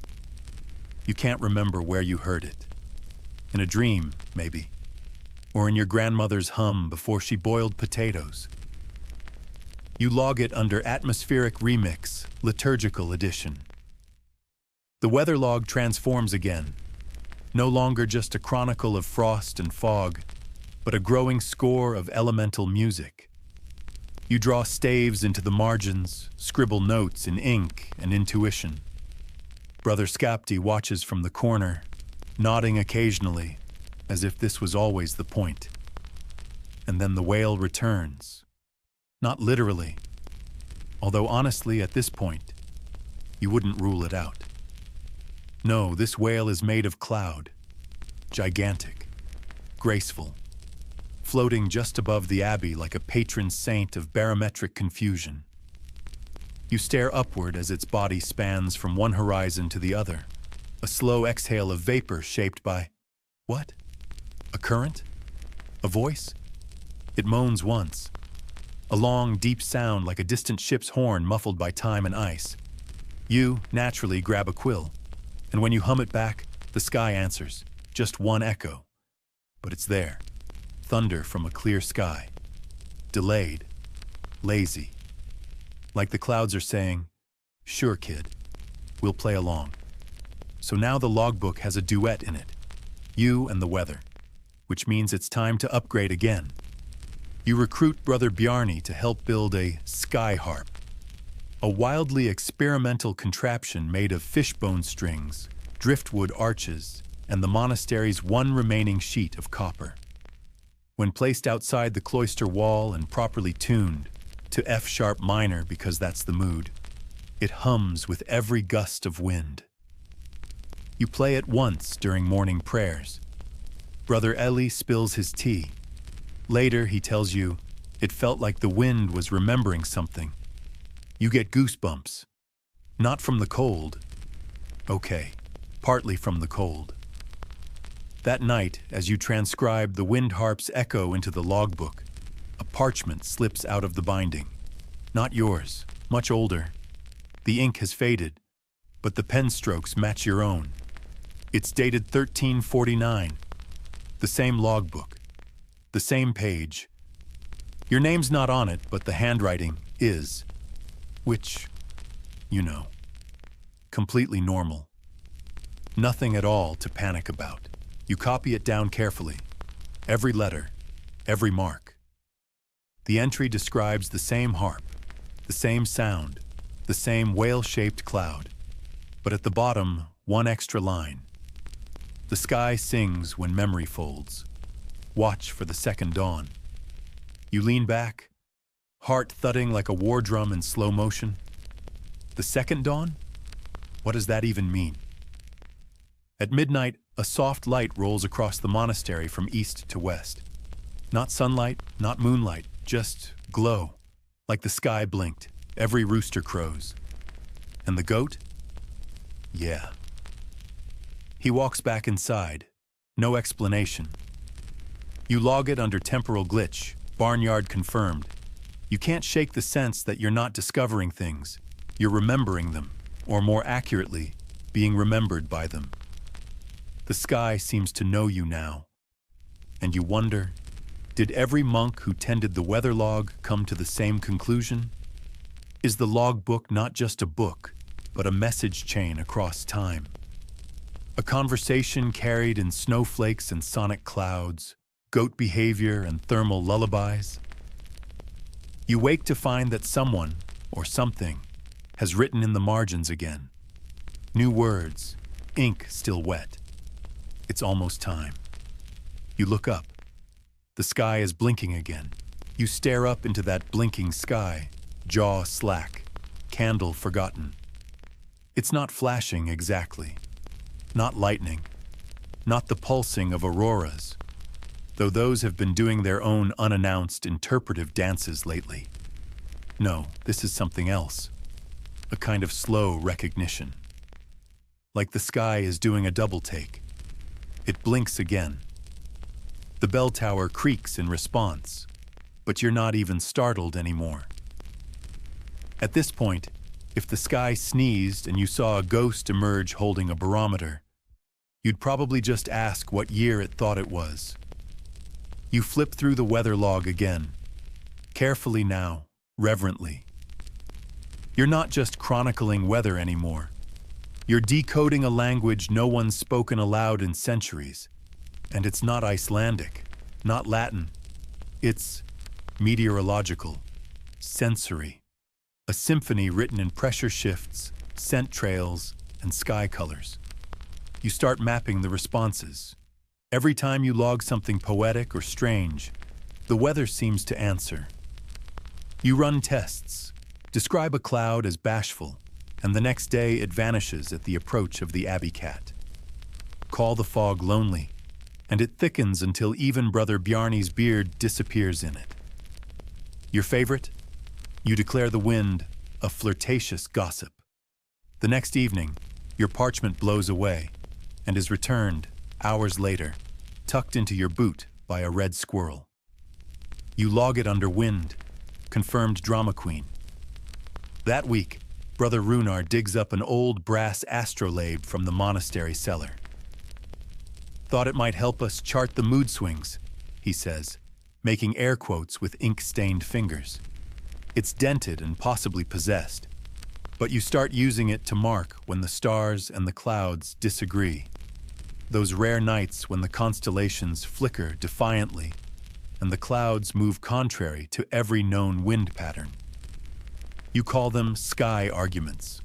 Speaker 1: You can't remember where you heard it. In a dream, maybe. Or in your grandmother's hum before she boiled potatoes. You log it under Atmospheric Remix, Liturgical Edition. The weather log transforms again. No longer just a chronicle of frost and fog, but a growing score of elemental music. You draw staves into the margins, scribble notes in ink and intuition. Brother Skapti watches from the corner, nodding occasionally, as if this was always the point. And then the wail returns. Not literally, although honestly at this point, you wouldn't rule it out. No, this wail is made of cloud, gigantic, graceful, floating just above the abbey like a patron saint of barometric confusion. You stare upward as its body spans from one horizon to the other, a slow exhale of vapor shaped by, what? A current? A voice? It moans once, a long, deep sound like a distant ship's horn muffled by time and ice. You, naturally, grab a quill, and when you hum it back, the sky answers, just one echo. But it's there, thunder from a clear sky, delayed, lazy, like the clouds are saying, sure kid, we'll play along. So now the logbook has a duet in it, you and the weather, which means it's time to upgrade again. You recruit Brother Bjarni to help build a sky harp, a wildly experimental contraption made of fishbone strings, driftwood arches, and the monastery's one remaining sheet of copper. When placed outside the cloister wall and properly tuned, to F-sharp minor because that's the mood, it hums with every gust of wind. You play it once during morning prayers. Brother Eli spills his tea. Later, he tells you, it felt like the wind was remembering something. You get goosebumps. Not from the cold. Okay, partly from the cold. That night, as you transcribe the wind harp's echo into the logbook, a parchment slips out of the binding. Not yours, much older. The ink has faded, but the pen strokes match your own. It's dated 1349. The same logbook. The same page. Your name's not on it, but the handwriting is. Which, you know, completely normal. Nothing at all to panic about. You copy it down carefully. Every letter, every mark. The entry describes the same harp, the same sound, the same whale-shaped cloud. But at the bottom, one extra line. The sky sings when memory folds. Watch for the second dawn. You lean back, heart thudding like a war drum in slow motion. The second dawn? What does that even mean? At midnight, a soft light rolls across the monastery from east to west. Not sunlight, not moonlight, just glow, like the sky blinked, every rooster crows. And the goat? Yeah. He walks back inside. No explanation. You log it under temporal glitch, barnyard confirmed. You can't shake the sense that you're not discovering things. You're remembering them, or more accurately, being remembered by them. The sky seems to know you now. And you wonder, did every monk who tended the weather log come to the same conclusion? Is the logbook not just a book, but a message chain across time? A conversation carried in snowflakes and sonic clouds, goat behavior and thermal lullabies? You wake to find that someone, or something, has written in the margins again. New words, ink still wet. It's almost time. You look up. The sky is blinking again. You stare up into that blinking sky, jaw slack, candle forgotten. It's not flashing exactly. Not lightning. not the pulsing of auroras, though those have been doing their own unannounced interpretive dances lately. No, this is something else, a kind of slow recognition. Like the sky is doing a double take. It blinks again. The bell tower creaks in response, but you're not even startled anymore. At this point, if the sky sneezed and you saw a ghost emerge holding a barometer, you'd probably just ask what year it thought it was. You flip through the weather log again, carefully now, reverently. You're not just chronicling weather anymore. You're decoding a language no one's spoken aloud in centuries. And it's not Icelandic, not Latin. It's meteorological, sensory. A symphony written in pressure shifts, scent trails, and sky colors. You start mapping the responses. Every time you log something poetic or strange, the weather seems to answer. You run tests. Describe a cloud as bashful, and the next day it vanishes at the approach of the abbey cat. Call the fog lonely, and it thickens until even Brother Bjarni's beard disappears in it. Your favorite? You declare the wind a flirtatious gossip. The next evening, your parchment blows away and is returned, hours later, tucked into your boot by a red squirrel. You log it under wind, confirmed drama queen. That week, Brother Runar digs up an old brass astrolabe from the monastery cellar. Thought it might help us chart the mood swings, he says, making air quotes with ink-stained fingers. It's dented and possibly possessed, but you start using it to mark when the stars and the clouds disagree. Those rare nights when the constellations flicker defiantly and the clouds move contrary to every known wind pattern. You call them sky arguments.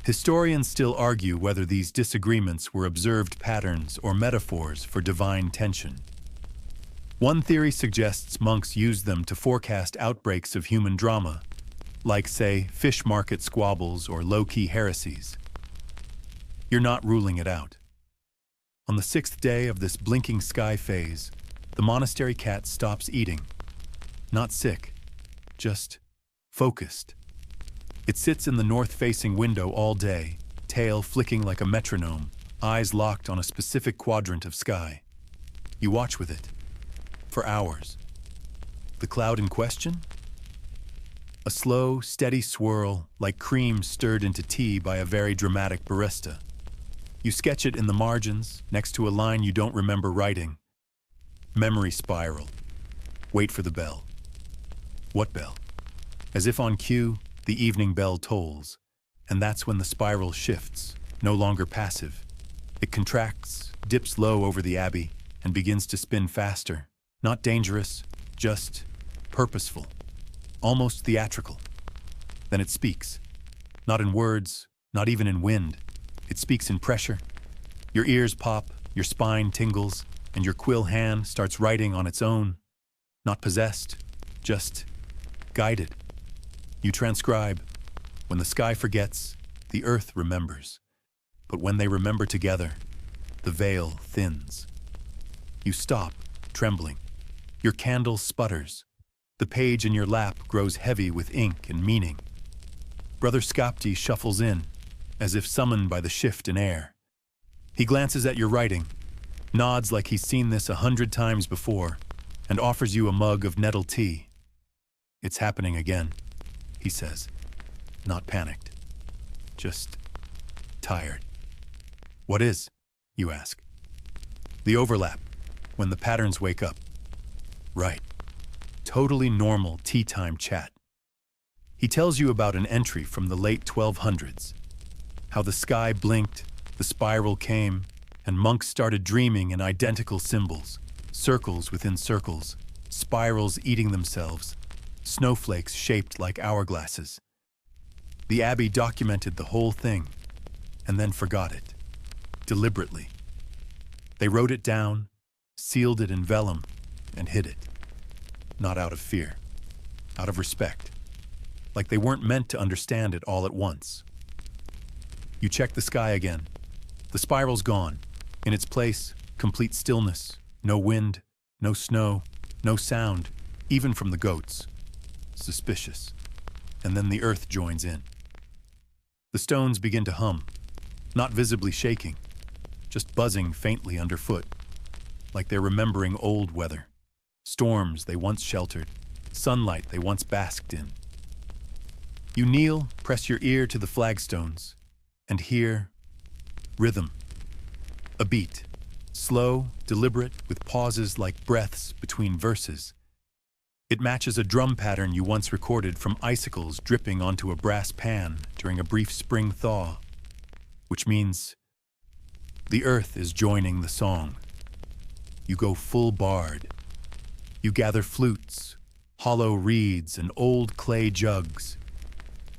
Speaker 1: Historians still argue whether these disagreements were observed patterns or metaphors for divine tension. One theory suggests monks used them to forecast outbreaks of human drama, like, say, fish market squabbles or low-key heresies. You're not ruling it out. On the 6th day of this blinking sky phase, the monastery cat stops eating. Not sick, just focused. It sits in the north-facing window all day, tail flicking like a metronome, eyes locked on a specific quadrant of sky. You watch with it. For hours. The cloud in question? A slow, steady swirl, like cream stirred into tea by a very dramatic barista. You sketch it in the margins, next to a line you don't remember writing. Memory spiral. Wait for the bell. What bell? As if on cue, the evening bell tolls, and that's when the spiral shifts, no longer passive. It contracts, dips low over the abbey, and begins to spin faster. Not dangerous, just purposeful, almost theatrical. Then it speaks. Not in words, not even in wind. It speaks in pressure. Your ears pop, your spine tingles, and your quill hand starts writing on its own. Not possessed, just guided. You transcribe. When the sky forgets, the earth remembers. But when they remember together, the veil thins. You stop, trembling. Your candle sputters. The page in your lap grows heavy with ink and meaning. Brother Skapti shuffles in, as if summoned by the shift in air. He glances at your writing, nods like he's seen this 100 times before, and offers you a mug of nettle tea. It's happening again, he says, not panicked, just tired. What is? You ask. The overlap, when the patterns wake up. Right. Totally normal tea-time chat. He tells you about an entry from the late 1200s, how the sky blinked, the spiral came, and monks started dreaming in identical symbols, circles within circles, spirals eating themselves, snowflakes shaped like hourglasses. The abbey documented the whole thing, and then forgot it, deliberately. They wrote it down, sealed it in vellum, and hid it. Not out of fear, out of respect, like they weren't meant to understand it all at once. You check the sky again. The spiral's gone, In its place, complete stillness, no wind, no snow, no sound, even from the goats. Suspicious. And then the earth joins in. The stones begin to hum, not visibly shaking, just buzzing faintly underfoot, like they're remembering old weather, storms they once sheltered, sunlight they once basked in. You kneel, press your ear to the flagstones, and hear rhythm. A beat, slow, deliberate, with pauses like breaths between verses. It matches a drum pattern you once recorded from icicles dripping onto a brass pan during a brief spring thaw, which means the earth is joining the song. You go full bard. You gather flutes, hollow reeds, and old clay jugs.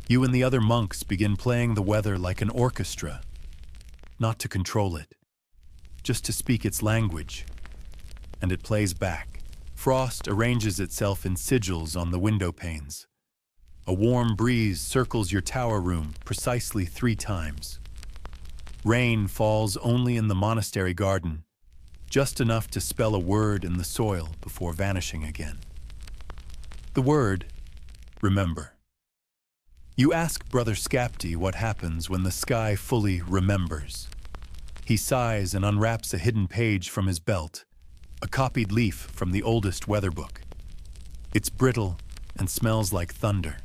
Speaker 1: You and the other monks begin playing the weather like an orchestra, not to control it, just to speak its language. And it plays back. Frost arranges itself in sigils on the window panes. A warm breeze circles your tower room precisely 3 times. Rain falls only in the monastery garden, just enough to spell a word in the soil before vanishing again. The word, remember. You ask Brother Skapti what happens when the sky fully remembers. He sighs and unwraps a hidden page from his belt, a copied leaf from the oldest weather book. It's brittle and smells like thunder.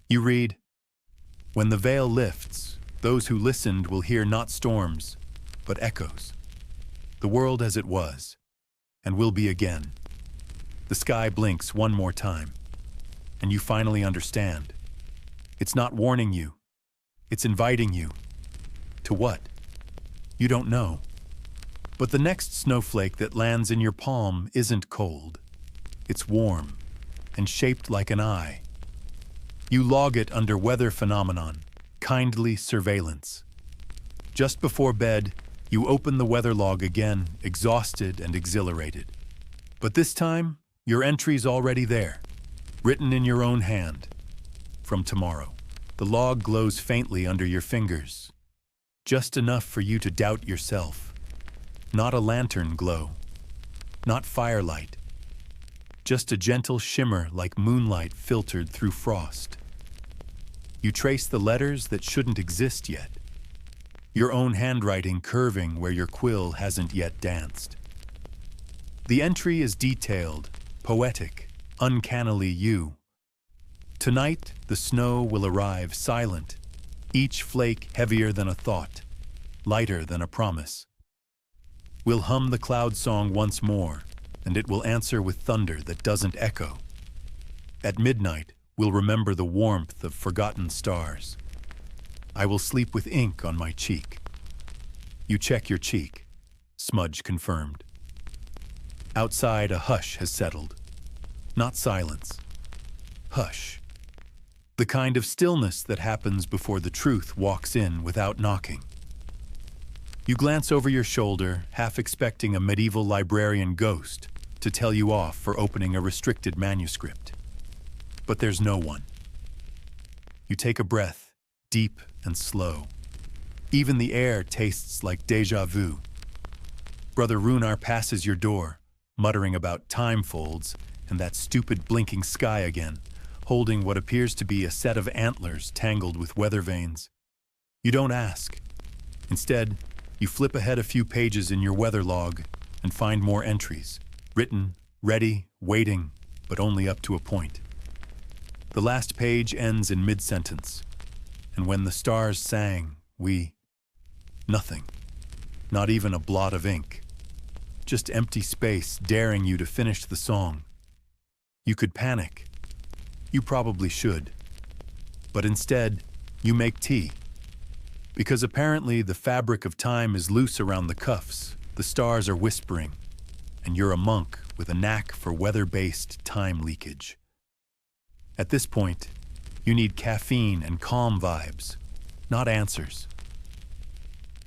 Speaker 1: You read, "When the veil lifts, those who listened will hear not storms, but echoes. The world as it was, and will be again." The sky blinks one more time, and you finally understand. It's not warning you. It's inviting you. To what? You don't know. But the next snowflake that lands in your palm isn't cold. It's warm and shaped like an eye. You log it under weather phenomenon, kindly surveillance. Just before bed, you open the weather log again, exhausted and exhilarated. But this time, your entry's already there, written in your own hand. From tomorrow. The log glows faintly under your fingers, just enough for you to doubt yourself. Not a lantern glow, not firelight, just a gentle shimmer like moonlight filtered through frost. You trace the letters that shouldn't exist yet, your own handwriting curving where your quill hasn't yet danced. The entry is detailed, poetic, uncannily you. Tonight, the snow will arrive silent, each flake heavier than a thought, lighter than a promise. We'll hum the cloud song once more, and it will answer with thunder that doesn't echo. At midnight, we'll remember the warmth of forgotten stars. I will sleep with ink on my cheek. You check your cheek. Smudge confirmed. Outside, a hush has settled. Not silence. Hush. The kind of stillness that happens before the truth walks in without knocking. You glance over your shoulder, half expecting a medieval librarian ghost to tell you off for opening a restricted manuscript. But there's no one. You take a breath, deep and slow. Even the air tastes like déjà vu. Brother Runar passes your door, muttering about time folds and that stupid blinking sky again, holding what appears to be a set of antlers tangled with weather vanes. You don't ask. Instead, you flip ahead a few pages in your weather log and find more entries, written, ready, waiting, but only up to a point. The last page ends in mid-sentence, and when the stars sang, nothing, not even a blot of ink, just empty space daring you to finish the song. You could panic. You probably should. But instead, you make tea. Because apparently the fabric of time is loose around the cuffs, the stars are whispering, and you're a monk with a knack for weather-based time leakage. At this point, you need caffeine and calm vibes, not answers.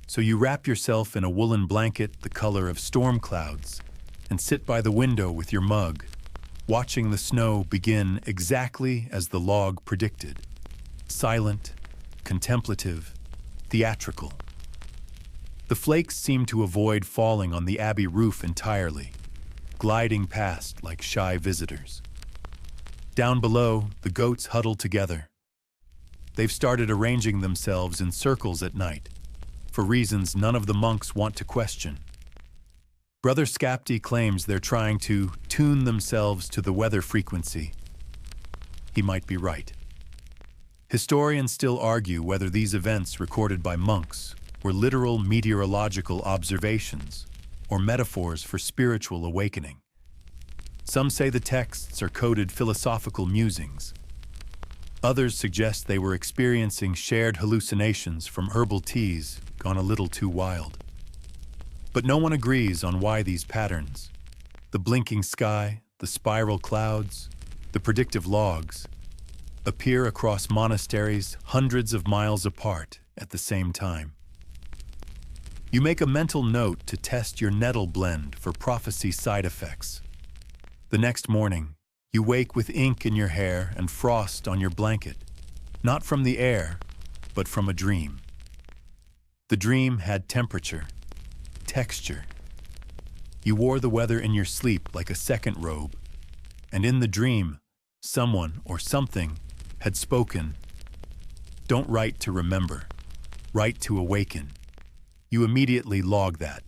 Speaker 1: So you wrap yourself in a woolen blanket the color of storm clouds and sit by the window with your mug, watching the snow begin exactly as the log predicted. Silent, contemplative, theatrical. The flakes seem to avoid falling on the abbey roof entirely, gliding past like shy visitors. Down below, the goats huddle together. They've started arranging themselves in circles at night, for reasons none of the monks want to question. Brother Skapti claims they're trying to tune themselves to the weather frequency. He might be right. Historians still argue whether these events recorded by monks were literal meteorological observations or metaphors for spiritual awakening. Some say the texts are coded philosophical musings. Others suggest they were experiencing shared hallucinations from herbal teas gone a little too wild. But no one agrees on why these patterns, the blinking sky, the spiral clouds, the predictive logs, appear across monasteries hundreds of miles apart at the same time. You make a mental note to test your nettle blend for prophecy side effects. The next morning, you wake with ink in your hair and frost on your blanket, not from the air, but from a dream. The dream had temperature, texture. You wore the weather in your sleep like a second robe, and in the dream, someone or something had spoken. Don't write to remember, write to awaken. You immediately log that.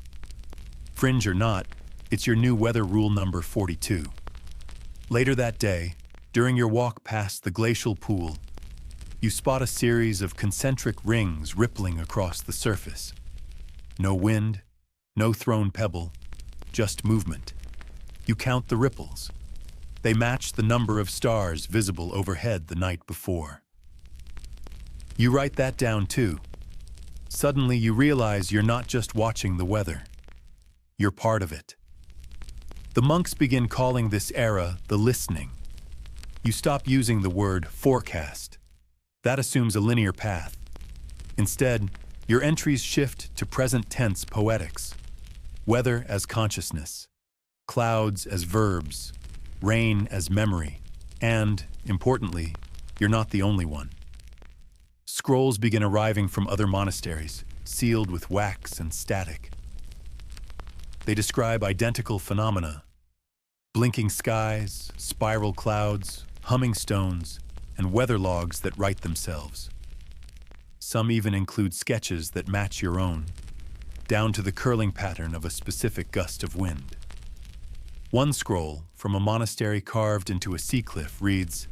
Speaker 1: Fringe or not, it's your new weather rule number 42. Later that day, during your walk past the glacial pool, you spot a series of concentric rings rippling across the surface. No wind, no thrown pebble, just movement. You count the ripples. They match the number of stars visible overhead the night before. You write that down too. Suddenly you realize you're not just watching the weather. You're part of it. The monks begin calling this era the listening. You stop using the word forecast. That assumes a linear path. Instead, your entries shift to present tense poetics. Weather as consciousness, clouds as verbs, rain as memory, and, importantly, you're not the only one. Scrolls begin arriving from other monasteries, sealed with wax and static. They describe identical phenomena: blinking skies, spiral clouds, humming stones, and weather logs that write themselves. Some even include sketches that match your own, down to the curling pattern of a specific gust of wind. One scroll, from a monastery carved into a sea cliff, reads,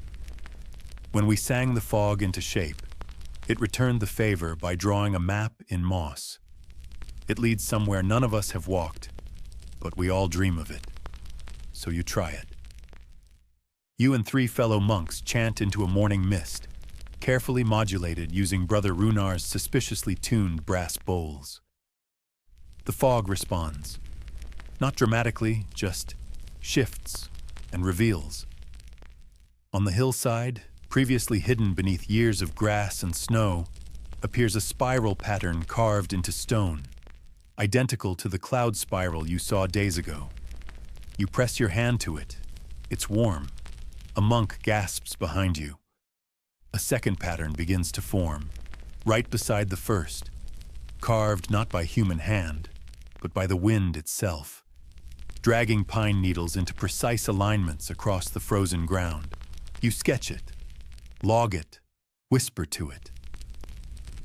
Speaker 1: "When we sang the fog into shape, it returned the favor by drawing a map in moss. It leads somewhere none of us have walked, but we all dream of it. So you try it." You and 3 fellow monks chant into a morning mist, carefully modulated using Brother Runar's suspiciously tuned brass bowls. The fog responds, not dramatically, just shifts and reveals. On the hillside, previously hidden beneath years of grass and snow, appears a spiral pattern carved into stone, identical to the cloud spiral you saw days ago. You press your hand to it. It's warm. A monk gasps behind you. A second pattern begins to form, right beside the first, carved not by human hand, but by the wind itself, dragging pine needles into precise alignments across the frozen ground. You sketch it, log it, whisper to it.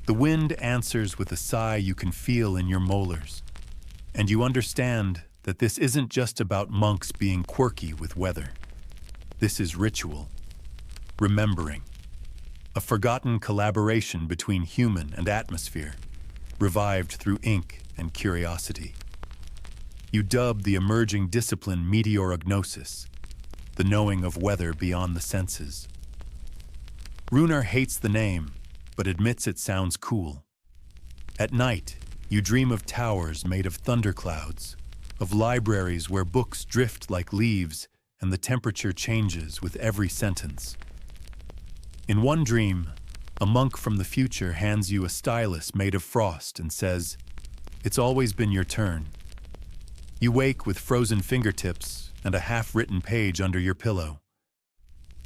Speaker 1: The wind answers with a sigh you can feel in your molars, and you understand that this isn't just about monks being quirky with weather. This is ritual, remembering, a forgotten collaboration between human and atmosphere, revived through ink and curiosity. You dub the emerging discipline meteorognosis, the knowing of weather beyond the senses. Runar hates the name, but admits it sounds cool. At night, you dream of towers made of thunderclouds, of libraries where books drift like leaves and the temperature changes with every sentence. In one dream, a monk from the future hands you a stylus made of frost and says, "It's always been your turn." You wake with frozen fingertips and a half-written page under your pillow.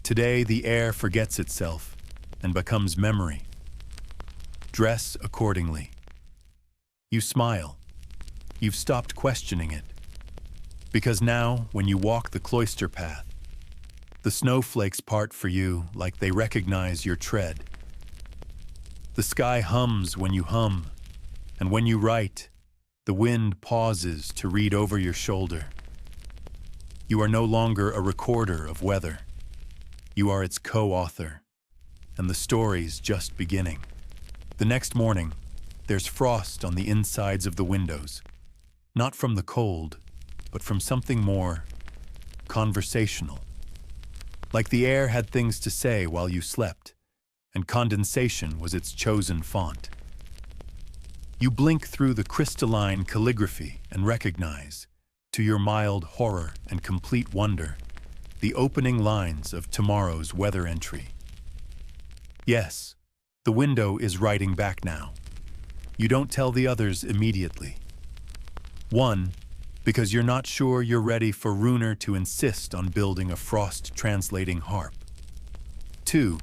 Speaker 1: Today, the air forgets itself and becomes memory. Dress accordingly. You smile. You've stopped questioning it. Because now, when you walk the cloister path, the snowflakes part for you like they recognize your tread. The sky hums when you hum, and when you write, the wind pauses to read over your shoulder. You are no longer a recorder of weather. You are its co-author, and the story's just beginning. The next morning, there's frost on the insides of the windows, not from the cold, but from something more conversational. Like the air had things to say while you slept, and condensation was its chosen font. You blink through the crystalline calligraphy and recognize, to your mild horror and complete wonder, the opening lines of tomorrow's weather entry. Yes, the window is writing back now. You don't tell the others immediately. One, because you're not sure you're ready for Runer to insist on building a frost-translating harp. Two,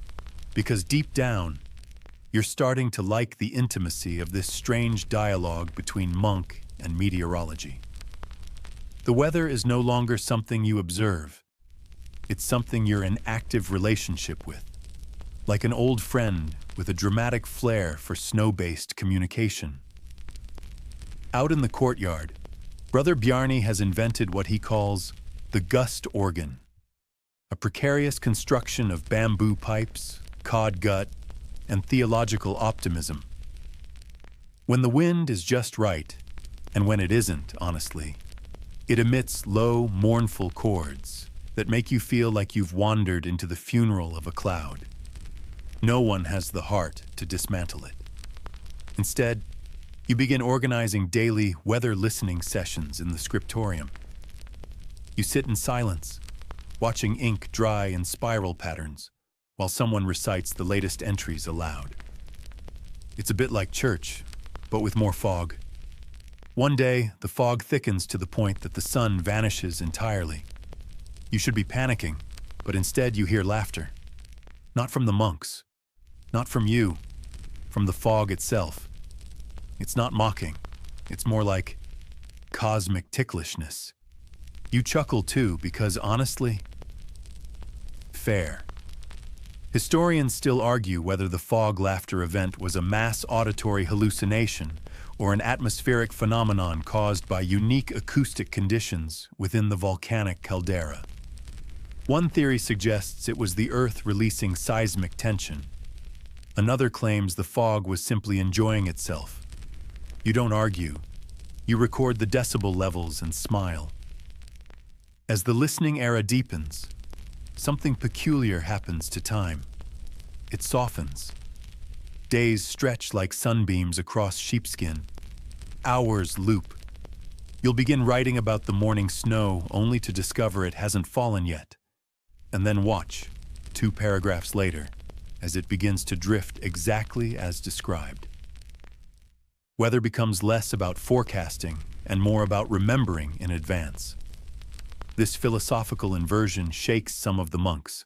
Speaker 1: because deep down, you're starting to like the intimacy of this strange dialogue between monk and meteorology. The weather is no longer something you observe. It's something you're in active relationship with, like an old friend with a dramatic flair for snow-based communication. Out in the courtyard, Brother Bjarni has invented what he calls the gust organ, a precarious construction of bamboo pipes, cod gut, and theological optimism. When the wind is just right, and when it isn't, honestly, it emits low, mournful chords that make you feel like you've wandered into the funeral of a cloud. No one has the heart to dismantle it. Instead, you begin organizing daily weather listening sessions in the scriptorium. You sit in silence, watching ink dry in spiral patterns, while someone recites the latest entries aloud. It's a bit like church, but with more fog. One day, the fog thickens to the point that the sun vanishes entirely. You should be panicking, but instead you hear laughter. Not from the monks, not from you, from the fog itself. It's not mocking. It's more like cosmic ticklishness. You chuckle too because, honestly, fair. Historians still argue whether the fog laughter event was a mass auditory hallucination or an atmospheric phenomenon caused by unique acoustic conditions within the volcanic caldera. One theory suggests it was the Earth releasing seismic tension. Another claims the fog was simply enjoying itself. You don't argue. You record the decibel levels and smile. As the listening era deepens, something peculiar happens to time. It softens. Days stretch like sunbeams across sheepskin. Hours loop. You'll begin writing about the morning snow only to discover it hasn't fallen yet. And then watch, 2 paragraphs later, as it begins to drift exactly as described. Weather becomes less about forecasting and more about remembering in advance. This philosophical inversion shakes some of the monks.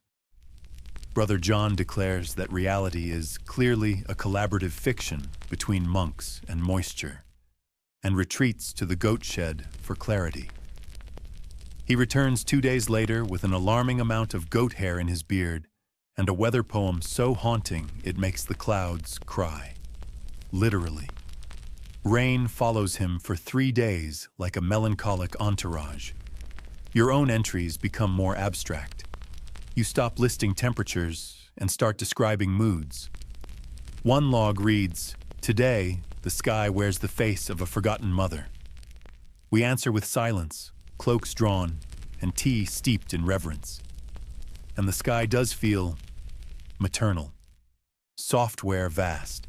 Speaker 1: Brother John declares that reality is clearly a collaborative fiction between monks and moisture, and retreats to the goat shed for clarity. He returns 2 days later with an alarming amount of goat hair in his beard and a weather poem so haunting it makes the clouds cry. Literally. Rain follows him for 3 days like a melancholic entourage. Your own entries become more abstract. You stop listing temperatures and start describing moods. One log reads, "Today, the sky wears the face of a forgotten mother." We answer with silence, cloaks drawn, and tea steeped in reverence. And the sky does feel maternal, software vast.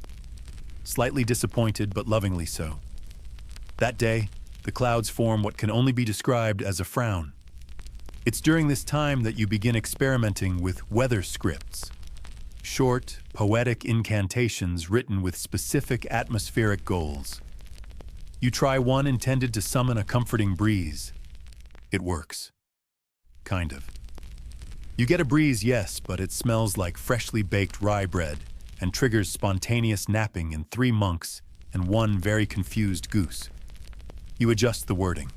Speaker 1: Slightly disappointed, but lovingly so. That day, the clouds form what can only be described as a frown. It's during this time that you begin experimenting with weather scripts, short, poetic incantations written with specific atmospheric goals. You try one intended to summon a comforting breeze. It works. Kind of. You get a breeze, yes, but it smells like freshly baked rye bread and triggers spontaneous napping in 3 monks and one very confused goose. You adjust the wording.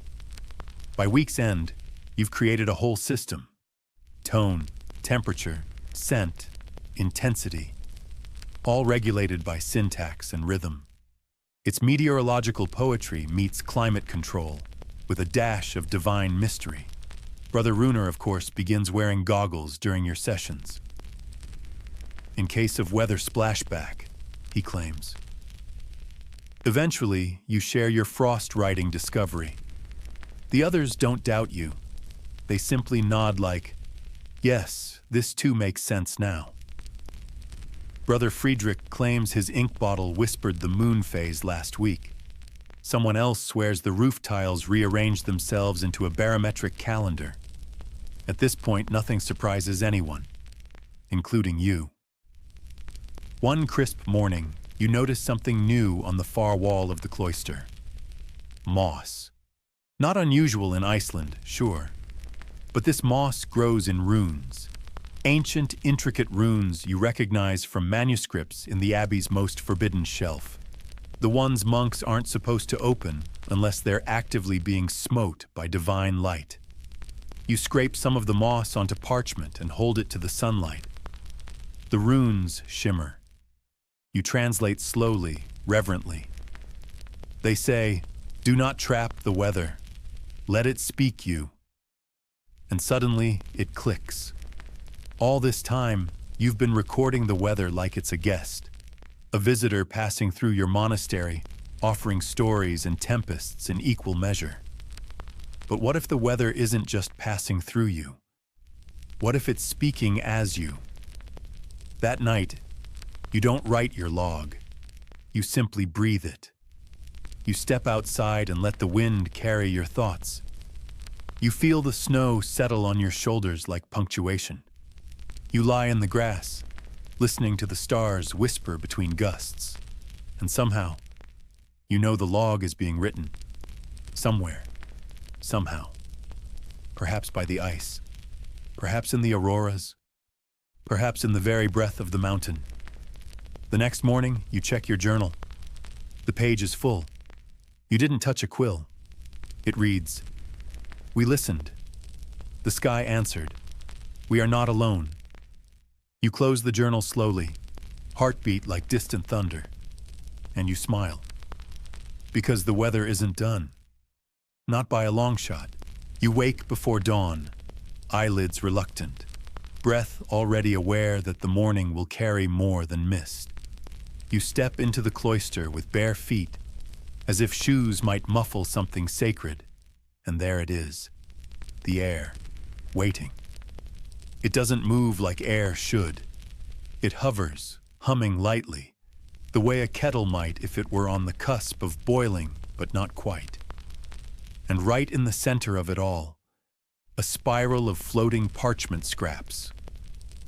Speaker 1: By week's end, you've created a whole system. Tone, temperature, scent, intensity, all regulated by syntax and rhythm. It's meteorological poetry meets climate control, with a dash of divine mystery. Brother Runer, of course, begins wearing goggles during your sessions. In case of weather splashback, he claims. Eventually, you share your frost-writing discovery. The others don't doubt you. They simply nod like, yes, this too makes sense now. Brother Friedrich claims his ink bottle whispered the moon phase last week. Someone else swears the roof tiles rearranged themselves into a barometric calendar. At this point, nothing surprises anyone, including you. One crisp morning, you notice something new on the far wall of the cloister. Moss. Not unusual in Iceland, sure. But this moss grows in runes. Ancient, intricate runes you recognize from manuscripts in the abbey's most forbidden shelf. The ones monks aren't supposed to open unless they're actively being smote by divine light. You scrape some of the moss onto parchment and hold it to the sunlight. The runes shimmer. You translate slowly, reverently. They say, "Do not trap the weather. Let it speak you." And suddenly, it clicks. All this time, you've been recording the weather like it's a guest, a visitor passing through your monastery, offering stories and tempests in equal measure. But what if the weather isn't just passing through you? What if it's speaking as you? That night, you don't write your log. You simply breathe it. You step outside and let the wind carry your thoughts. You feel the snow settle on your shoulders like punctuation. You lie in the grass, listening to the stars whisper between gusts. And somehow, you know the log is being written. Somewhere. Somehow. Perhaps by the ice. Perhaps in the auroras. Perhaps in the very breath of the mountain. The next morning, you check your journal. The page is full. You didn't touch a quill. It reads, "We listened. The sky answered. We are not alone." You close the journal slowly, heartbeat like distant thunder, and you smile. Because the weather isn't done. Not by a long shot. You wake before dawn, eyelids reluctant, breath already aware that the morning will carry more than mist. You step into the cloister with bare feet, as if shoes might muffle something sacred, and there it is, the air, waiting. It doesn't move like air should. It hovers, humming lightly, the way a kettle might if it were on the cusp of boiling, but not quite. And right in the center of it all, a spiral of floating parchment scraps.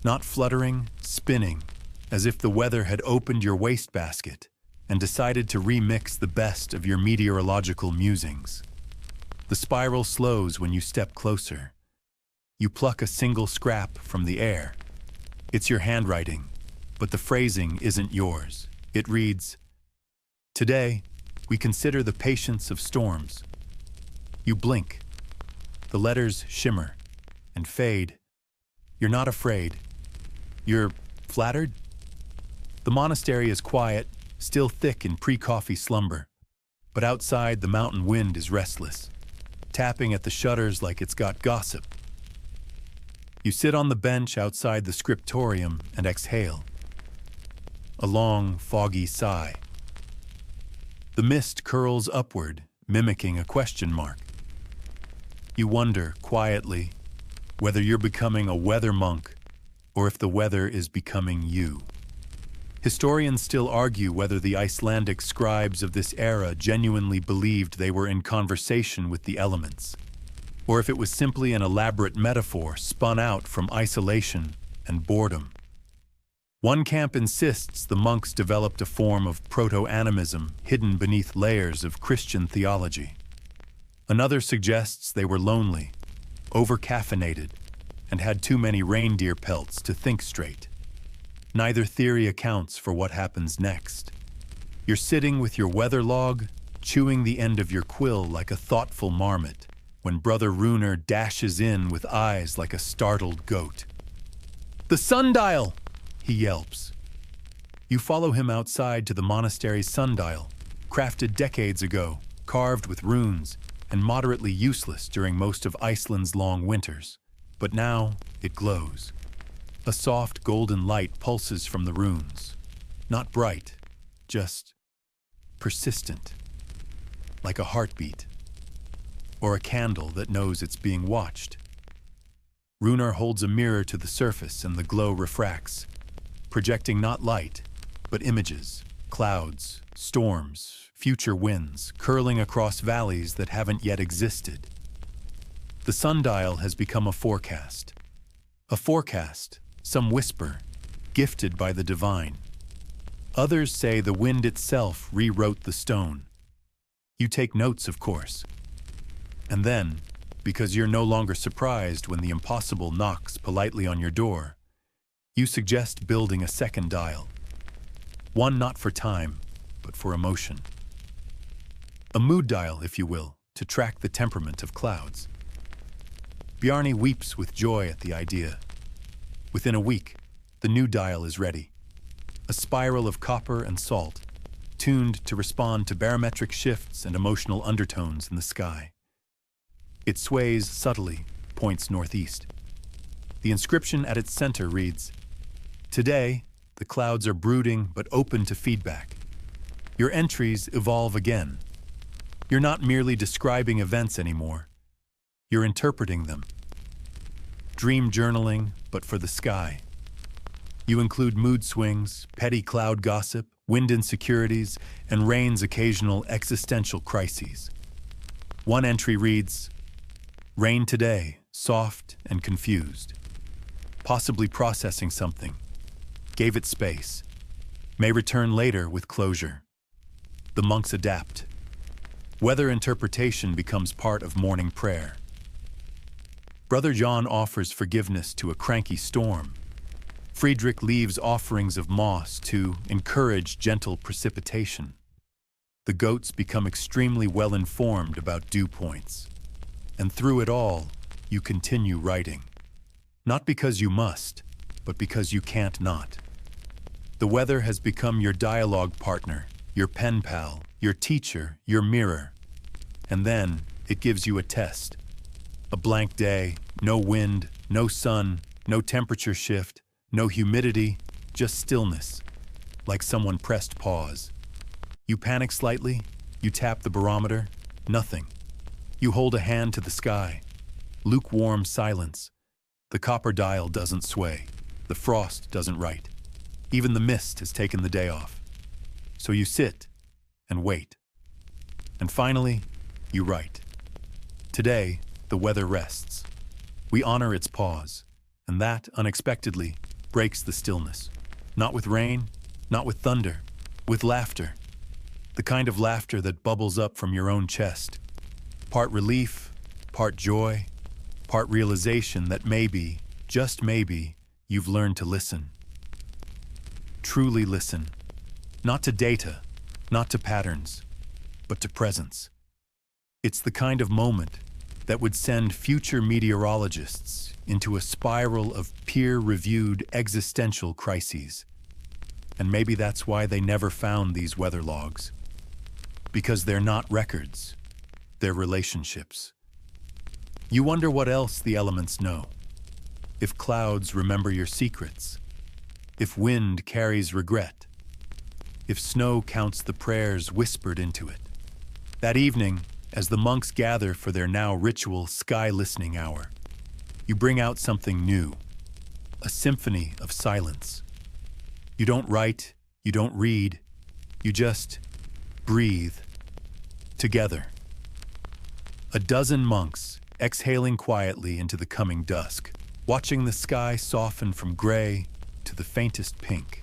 Speaker 1: Not fluttering, spinning, as if the weather had opened your wastebasket and decided to remix the best of your meteorological musings. The spiral slows when you step closer. You pluck a single scrap from the air. It's your handwriting, but the phrasing isn't yours. It reads, "Today, we consider the patience of storms." You blink. The letters shimmer and fade. You're not afraid. You're flattered? The monastery is quiet, still thick in pre-coffee slumber. But outside, the mountain wind is restless, tapping at the shutters like it's got gossip. You sit on the bench outside the scriptorium and exhale. A long, foggy sigh. The mist curls upward, mimicking a question mark. You wonder, quietly, whether you're becoming a weather monk or if the weather is becoming you. Historians still argue whether the Icelandic scribes of this era genuinely believed they were in conversation with the elements, or if it was simply an elaborate metaphor spun out from isolation and boredom. One camp insists the monks developed a form of proto-animism hidden beneath layers of Christian theology. Another suggests they were lonely, over-caffeinated, and had too many reindeer pelts to think straight. Neither theory accounts for what happens next. You're sitting with your weather log, chewing the end of your quill like a thoughtful marmot, when Brother Runer dashes in with eyes like a startled goat. "The sundial!" he yelps. You follow him outside to the monastery's sundial, crafted decades ago, carved with runes, and moderately useless during most of Iceland's long winters. But now it glows. A soft golden light pulses from the runes. Not bright, just persistent, like a heartbeat, or a candle that knows it's being watched. Runar holds a mirror to the surface and the glow refracts, projecting not light, but images, clouds, storms, future winds, curling across valleys that haven't yet existed. The sundial has become a forecast. A forecast, some whisper, gifted by the divine. Others say the wind itself rewrote the stone. You take notes, of course. And then, because you're no longer surprised when the impossible knocks politely on your door, you suggest building a second dial. One not for time, but for emotion. A mood dial, if you will, to track the temperament of clouds. Bjarni weeps with joy at the idea. Within a week, the new dial is ready. A spiral of copper and salt, tuned to respond to barometric shifts and emotional undertones in the sky. It sways subtly, points northeast. The inscription at its center reads, "Today, the clouds are brooding but open to feedback. Your entries evolve again. You're not merely describing events anymore. You're interpreting them. Dream journaling, but for the sky. You include mood swings, petty cloud gossip, wind insecurities, and rain's occasional existential crises." One entry reads, "Rain today, soft and confused. Possibly processing something. Gave it space. May return later with closure." The monks adapt. Weather interpretation becomes part of morning prayer. Brother John offers forgiveness to a cranky storm. Friedrich leaves offerings of moss to encourage gentle precipitation. The goats become extremely well-informed about dew points. And through it all, you continue writing. Not because you must, but because you can't not. The weather has become your dialogue partner, your pen pal, your teacher, your mirror. And then it gives you a test. A blank day, no wind, no sun, no temperature shift, no humidity, just stillness, like someone pressed pause. You panic slightly, you tap the barometer, nothing. You hold a hand to the sky, lukewarm silence. The copper dial doesn't sway, the frost doesn't write. Even the mist has taken the day off. So you sit and wait. And finally, you write. Today, the weather rests. We honor its pause, and that, unexpectedly, breaks the stillness. Not with rain, not with thunder, with laughter. The kind of laughter that bubbles up from your own chest. Part relief, part joy, part realization that maybe, just maybe, you've learned to listen. Truly listen. Not to data, not to patterns, but to presence. It's the kind of moment that would send future meteorologists into a spiral of peer-reviewed existential crises. And maybe that's why they never found these weather logs. Because they're not records, they're relationships. You wonder what else the elements know. If clouds remember your secrets. If wind carries regret. If snow counts the prayers whispered into it. That evening, as the monks gather for their now ritual sky-listening hour, you bring out something new. A symphony of silence. You don't write, you don't read, you just breathe together. A dozen monks exhaling quietly into the coming dusk, watching the sky soften from gray to the faintest pink.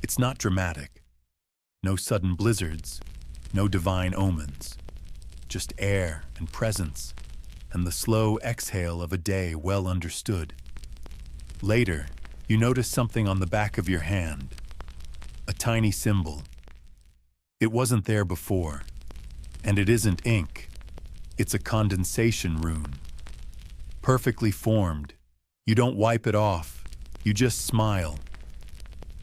Speaker 1: It's not dramatic. No sudden blizzards, no divine omens. Just air and presence, and the slow exhale of a day well understood. Later, you notice something on the back of your hand. A tiny symbol. It wasn't there before. And it isn't ink. It's a condensation rune. Perfectly formed. You don't wipe it off. You just smile.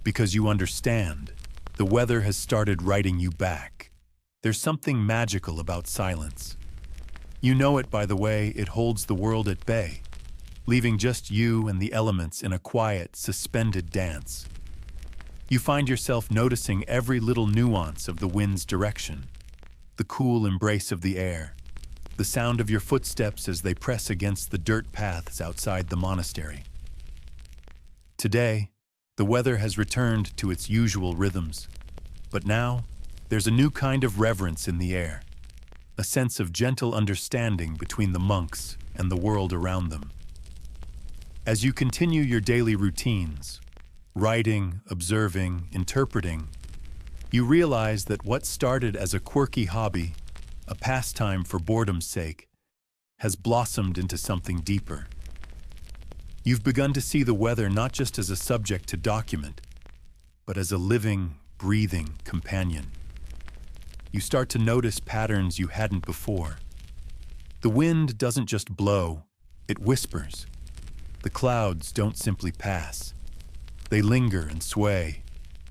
Speaker 1: Because you understand. The weather has started writing you back. There's something magical about silence. You know it by the way it holds the world at bay, leaving just you and the elements in a quiet, suspended dance. You find yourself noticing every little nuance of the wind's direction, the cool embrace of the air, the sound of your footsteps as they press against the dirt paths outside the monastery. Today, the weather has returned to its usual rhythms, but now there's a new kind of reverence in the air, a sense of gentle understanding between the monks and the world around them. As you continue your daily routines, writing, observing, interpreting, you realize that what started as a quirky hobby, a pastime for boredom's sake, has blossomed into something deeper. You've begun to see the weather not just as a subject to document, but as a living, breathing companion. You start to notice patterns you hadn't before. The wind doesn't just blow, it whispers. The clouds don't simply pass. They linger and sway,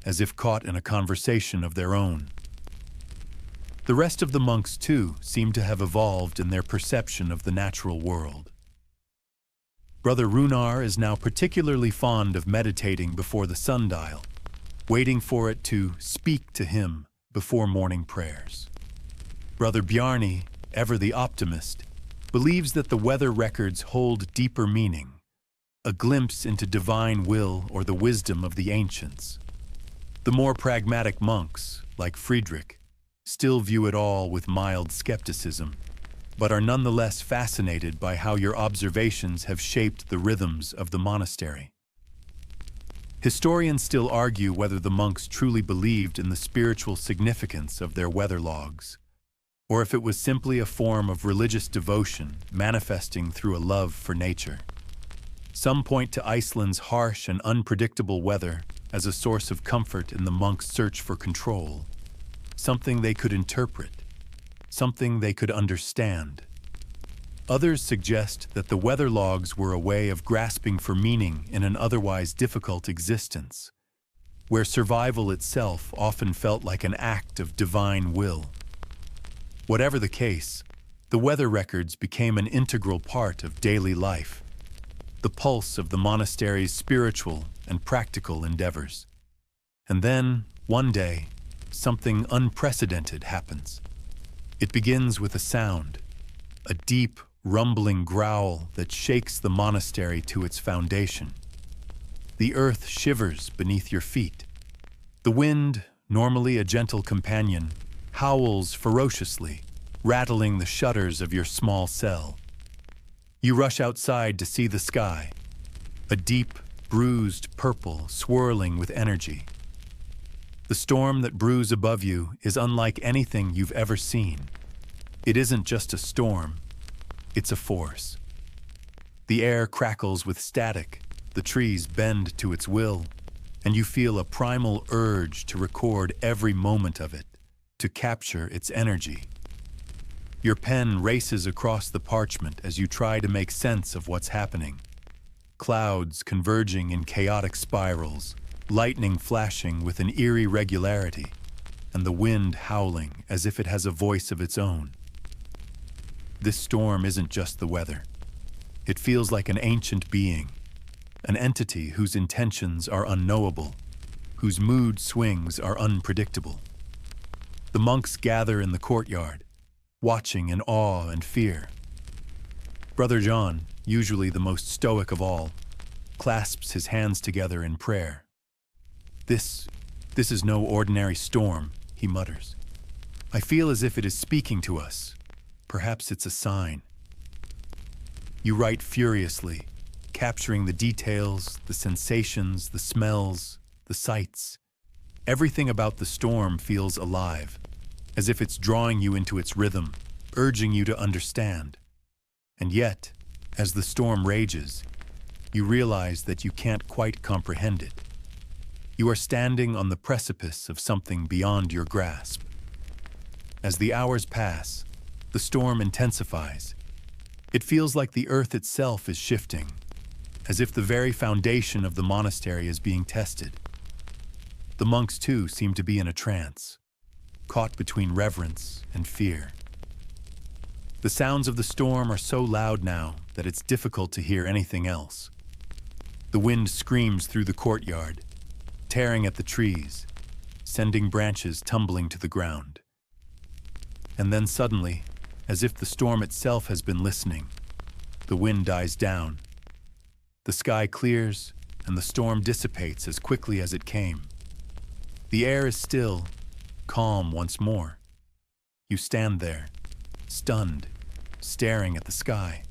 Speaker 1: as if caught in a conversation of their own. The rest of the monks, too, seem to have evolved in their perception of the natural world. Brother Runar is now particularly fond of meditating before the sundial, waiting for it to speak to him before morning prayers. Brother Bjarni, ever the optimist, believes that the weather records hold deeper meaning, a glimpse into divine will or the wisdom of the ancients. The more pragmatic monks, like Friedrich, still view it all with mild skepticism, but are nonetheless fascinated by how your observations have shaped the rhythms of the monastery. Historians still argue whether the monks truly believed in the spiritual significance of their weather logs, or if it was simply a form of religious devotion manifesting through a love for nature. Some point to Iceland's harsh and unpredictable weather as a source of comfort in the monks' search for control, something they could interpret, something they could understand. Others suggest that the weather logs were a way of grasping for meaning in an otherwise difficult existence, where survival itself often felt like an act of divine will. Whatever the case, the weather records became an integral part of daily life, the pulse of the monastery's spiritual and practical endeavors. And then, one day, something unprecedented happens. It begins with a sound, a deep, rumbling growl that shakes the monastery to its foundation. The earth shivers beneath your feet. The wind, normally a gentle companion, howls ferociously, rattling the shutters of your small cell. You rush outside to see the sky, a deep, bruised purple swirling with energy. The storm that brews above you is unlike anything you've ever seen. It isn't just a storm, it's a force. The air crackles with static, the trees bend to its will, and you feel a primal urge to record every moment of it, to capture its energy. Your pen races across the parchment as you try to make sense of what's happening. Clouds converging in chaotic spirals, lightning flashing with an eerie regularity, and the wind howling as if it has a voice of its own. This storm isn't just the weather. It feels like an ancient being, an entity whose intentions are unknowable, whose mood swings are unpredictable. The monks gather in the courtyard, watching in awe and fear. Brother John, usually the most stoic of all, clasps his hands together in prayer. This is no ordinary storm, he mutters. I feel as if it is speaking to us. Perhaps it's a sign. You write furiously, capturing the details, the sensations, the smells, the sights. Everything about the storm feels alive, as if it's drawing you into its rhythm, urging you to understand. And yet, as the storm rages, you realize that you can't quite comprehend it. You are standing on the precipice of something beyond your grasp, As the hours pass, the storm intensifies. It feels like the earth itself is shifting, as if the very foundation of the monastery is being tested. The monks, too, seem to be in a trance, caught between reverence and fear. The sounds of the storm are so loud now that it's difficult to hear anything else. The wind screams through the courtyard, tearing at the trees, sending branches tumbling to the ground. And then suddenly, as if the storm itself has been listening, the wind dies down. The sky clears, and the storm dissipates as quickly as it came. The air is still, calm once more. You stand there, stunned, staring at the sky.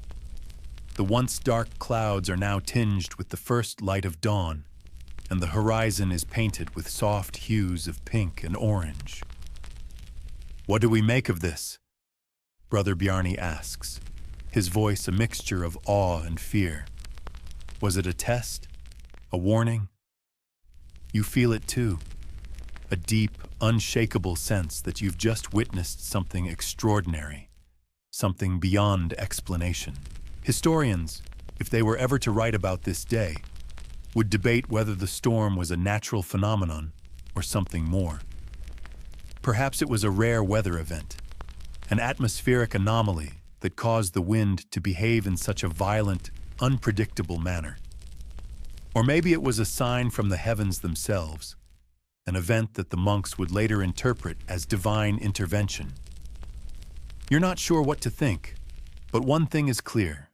Speaker 1: The once dark clouds are now tinged with the first light of dawn, and the horizon is painted with soft hues of pink and orange. "What do we make of this?" Brother Bjarni asks, his voice a mixture of awe and fear. Was it a test? A warning? You feel it too. A deep, unshakable sense that you've just witnessed something extraordinary, something beyond explanation. Historians, if they were ever to write about this day, would debate whether the storm was a natural phenomenon or something more. Perhaps it was a rare weather event, an atmospheric anomaly that caused the wind to behave in such a violent, unpredictable manner. Or maybe it was a sign from the heavens themselves, an event that the monks would later interpret as divine intervention. You're not sure what to think, but one thing is clear.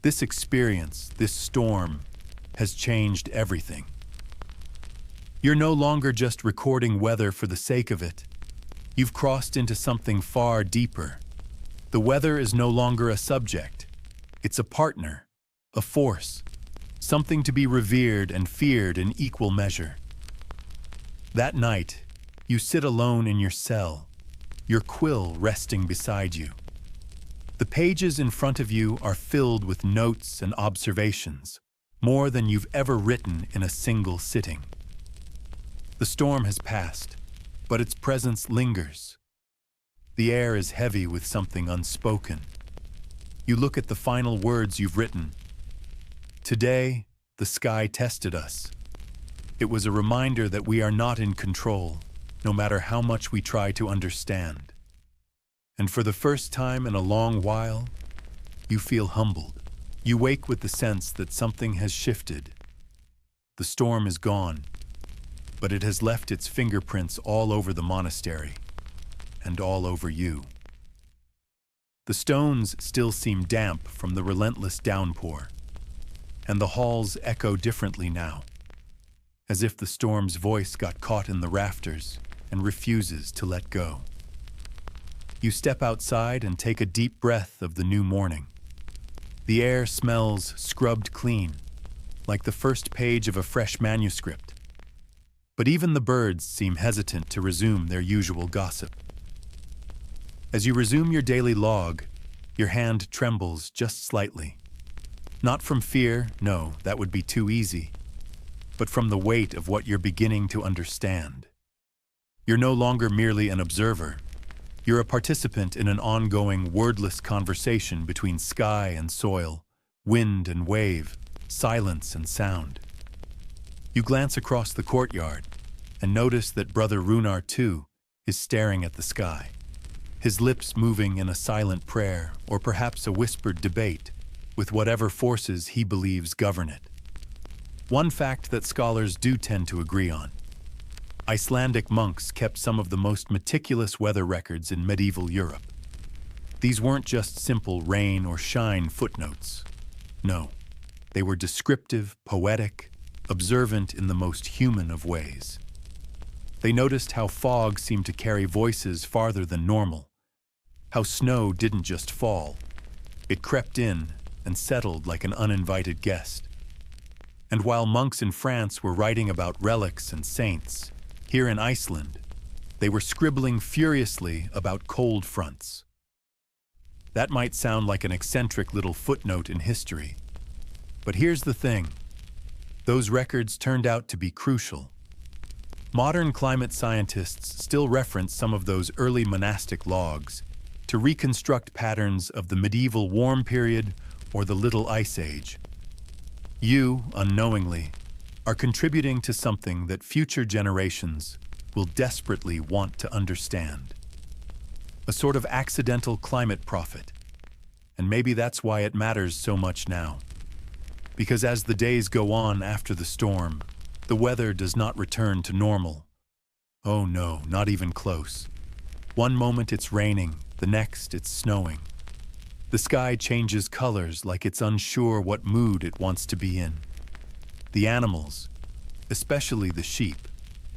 Speaker 1: This experience, this storm, has changed everything. You're no longer just recording weather for the sake of it. You've crossed into something far deeper. The weather is no longer a subject. It's a partner, a force, something to be revered and feared in equal measure. That night, you sit alone in your cell, your quill resting beside you. The pages in front of you are filled with notes and observations, more than you've ever written in a single sitting. The storm has passed, but its presence lingers. The air is heavy with something unspoken. You look at the final words you've written. Today, the sky tested us. It was a reminder that we are not in control, no matter how much we try to understand. And for the first time in a long while, you feel humbled. You wake with the sense that something has shifted. The storm is gone, but it has left its fingerprints all over the monastery, and all over you. The stones still seem damp from the relentless downpour, and the halls echo differently now, as if the storm's voice got caught in the rafters and refuses to let go. You step outside and take a deep breath of the new morning. The air smells scrubbed clean, like the first page of a fresh manuscript. But even the birds seem hesitant to resume their usual gossip. As you resume your daily log, your hand trembles just slightly. Not from fear, no, that would be too easy, but from the weight of what you're beginning to understand. You're no longer merely an observer. You're a participant in an ongoing, wordless conversation between sky and soil, wind and wave, silence and sound. You glance across the courtyard and notice that Brother Runar, too, is staring at the sky, his lips moving in a silent prayer or perhaps a whispered debate with whatever forces he believes govern it. One fact that scholars do tend to agree on: Icelandic monks kept some of the most meticulous weather records in medieval Europe. These weren't just simple rain or shine footnotes. No, they were descriptive, poetic, observant in the most human of ways. They noticed how fog seemed to carry voices farther than normal, how snow didn't just fall. It crept in and settled like an uninvited guest. And while monks in France were writing about relics and saints, here in Iceland, they were scribbling furiously about cold fronts. That might sound like an eccentric little footnote in history, but here's the thing. Those records turned out to be crucial. Modern climate scientists still reference some of those early monastic logs to reconstruct patterns of the medieval warm period or the Little Ice Age. You, unknowingly, are contributing to something that future generations will desperately want to understand. A sort of accidental climate prophet. And maybe that's why it matters so much now. Because as the days go on after the storm, the weather does not return to normal. Oh no, not even close. One moment it's raining, the next it's snowing. The sky changes colors like it's unsure what mood it wants to be in. The animals, especially the sheep,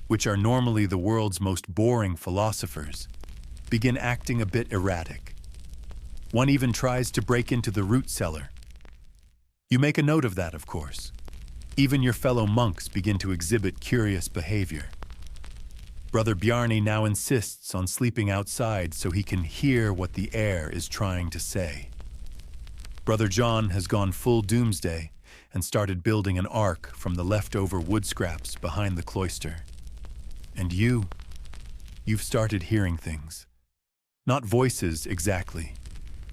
Speaker 1: which are normally the world's most boring philosophers, begin acting a bit erratic. One even tries to break into the root cellar. You make a note of that, of course. Even your fellow monks begin to exhibit curious behavior. Brother Bjarni now insists on sleeping outside so he can hear what the air is trying to say. Brother John has gone full doomsday and started building an ark from the leftover wood scraps behind the cloister. And you've started hearing things. Not voices exactly,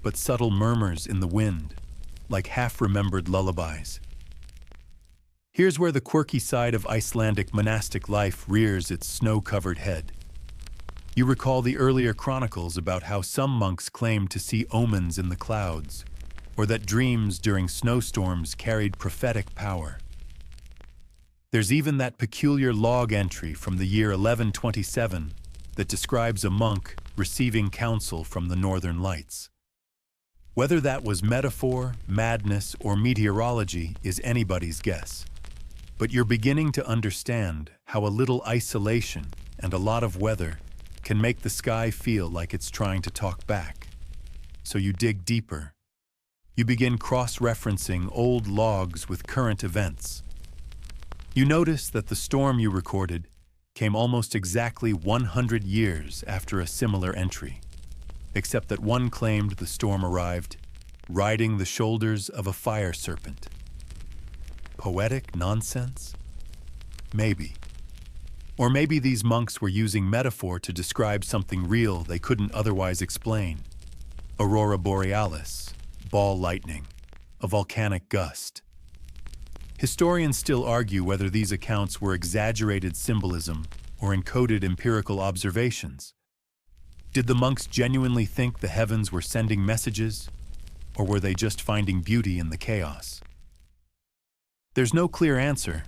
Speaker 1: but subtle murmurs in the wind, like half-remembered lullabies. Here's where the quirky side of Icelandic monastic life rears its snow-covered head. You recall the earlier chronicles about how some monks claimed to see omens in the clouds, or that dreams during snowstorms carried prophetic power. There's even that peculiar log entry from the year 1127 that describes a monk receiving counsel from the northern lights. Whether that was metaphor, madness, or meteorology is anybody's guess. But you're beginning to understand how a little isolation and a lot of weather can make the sky feel like it's trying to talk back. So you dig deeper. You begin cross-referencing old logs with current events. You notice that the storm you recorded came almost exactly 100 years after a similar entry, except that one claimed the storm arrived riding the shoulders of a fire serpent. Poetic nonsense? Maybe. Or maybe these monks were using metaphor to describe something real they couldn't otherwise explain. Aurora borealis, ball lightning, a volcanic gust. Historians still argue whether these accounts were exaggerated symbolism or encoded empirical observations. Did the monks genuinely think the heavens were sending messages, or were they just finding beauty in the chaos? There's no clear answer,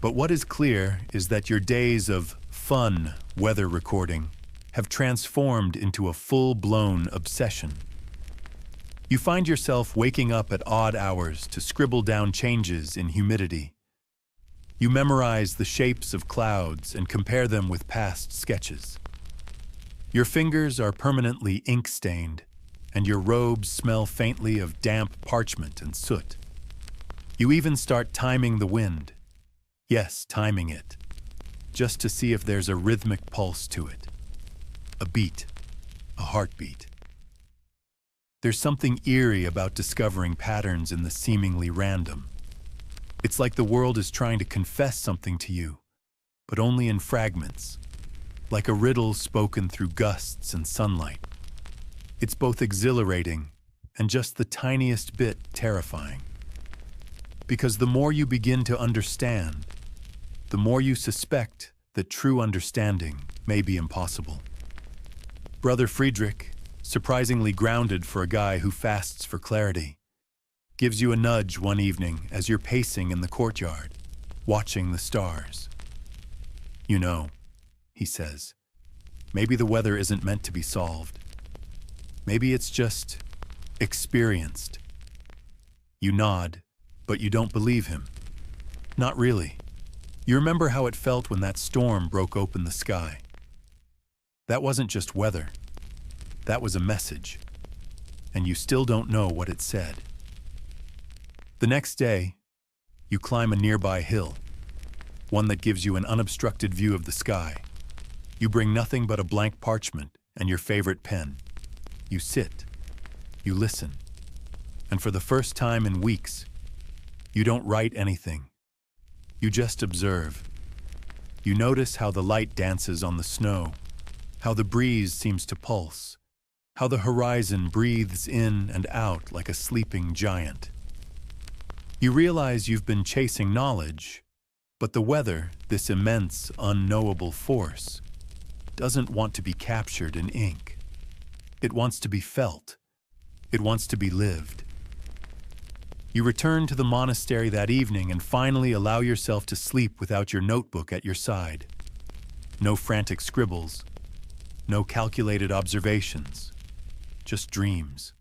Speaker 1: but what is clear is that your days of fun weather recording have transformed into a full-blown obsession. You find yourself waking up at odd hours to scribble down changes in humidity. You memorize the shapes of clouds and compare them with past sketches. Your fingers are permanently ink-stained, and your robes smell faintly of damp parchment and soot. You even start timing the wind. Yes, timing it, just to see if there's a rhythmic pulse to it. A beat, a heartbeat. There's something eerie about discovering patterns in the seemingly random. It's like the world is trying to confess something to you, but only in fragments, like a riddle spoken through gusts and sunlight. It's both exhilarating and just the tiniest bit terrifying. Because the more you begin to understand, the more you suspect that true understanding may be impossible. Brother Friedrich, surprisingly grounded for a guy who fasts for clarity, gives you a nudge one evening as you're pacing in the courtyard, watching the stars. You know, he says, maybe the weather isn't meant to be solved. Maybe it's just experienced. You nod, but you don't believe him. Not really. You remember how it felt when that storm broke open the sky. That wasn't just weather. That was a message. And you still don't know what it said. The next day, you climb a nearby hill, one that gives you an unobstructed view of the sky. You bring nothing but a blank parchment and your favorite pen. You sit. You listen. And for the first time in weeks, you don't write anything. You just observe. You notice how the light dances on the snow, how the breeze seems to pulse, how the horizon breathes in and out like a sleeping giant. You realize you've been chasing knowledge, but the weather, this immense, unknowable force, doesn't want to be captured in ink. It wants to be felt. It wants to be lived. You return to the monastery that evening and finally allow yourself to sleep without your notebook at your side. No frantic scribbles, no calculated observations, just dreams.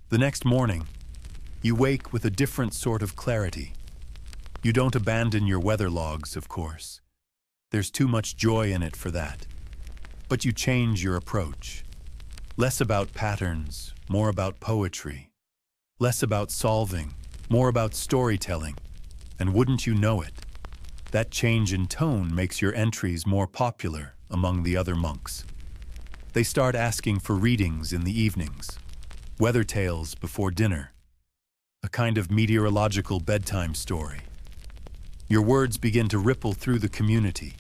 Speaker 1: The next morning, you wake with a different sort of clarity. You don't abandon your weather logs, of course. There's too much joy in it for that. But you change your approach. Less about patterns, more about poetry. Less about solving, more about storytelling. And wouldn't you know it, that change in tone makes your entries more popular among the other monks. They start asking for readings in the evenings, weather tales before dinner, a kind of meteorological bedtime story. Your words begin to ripple through the community,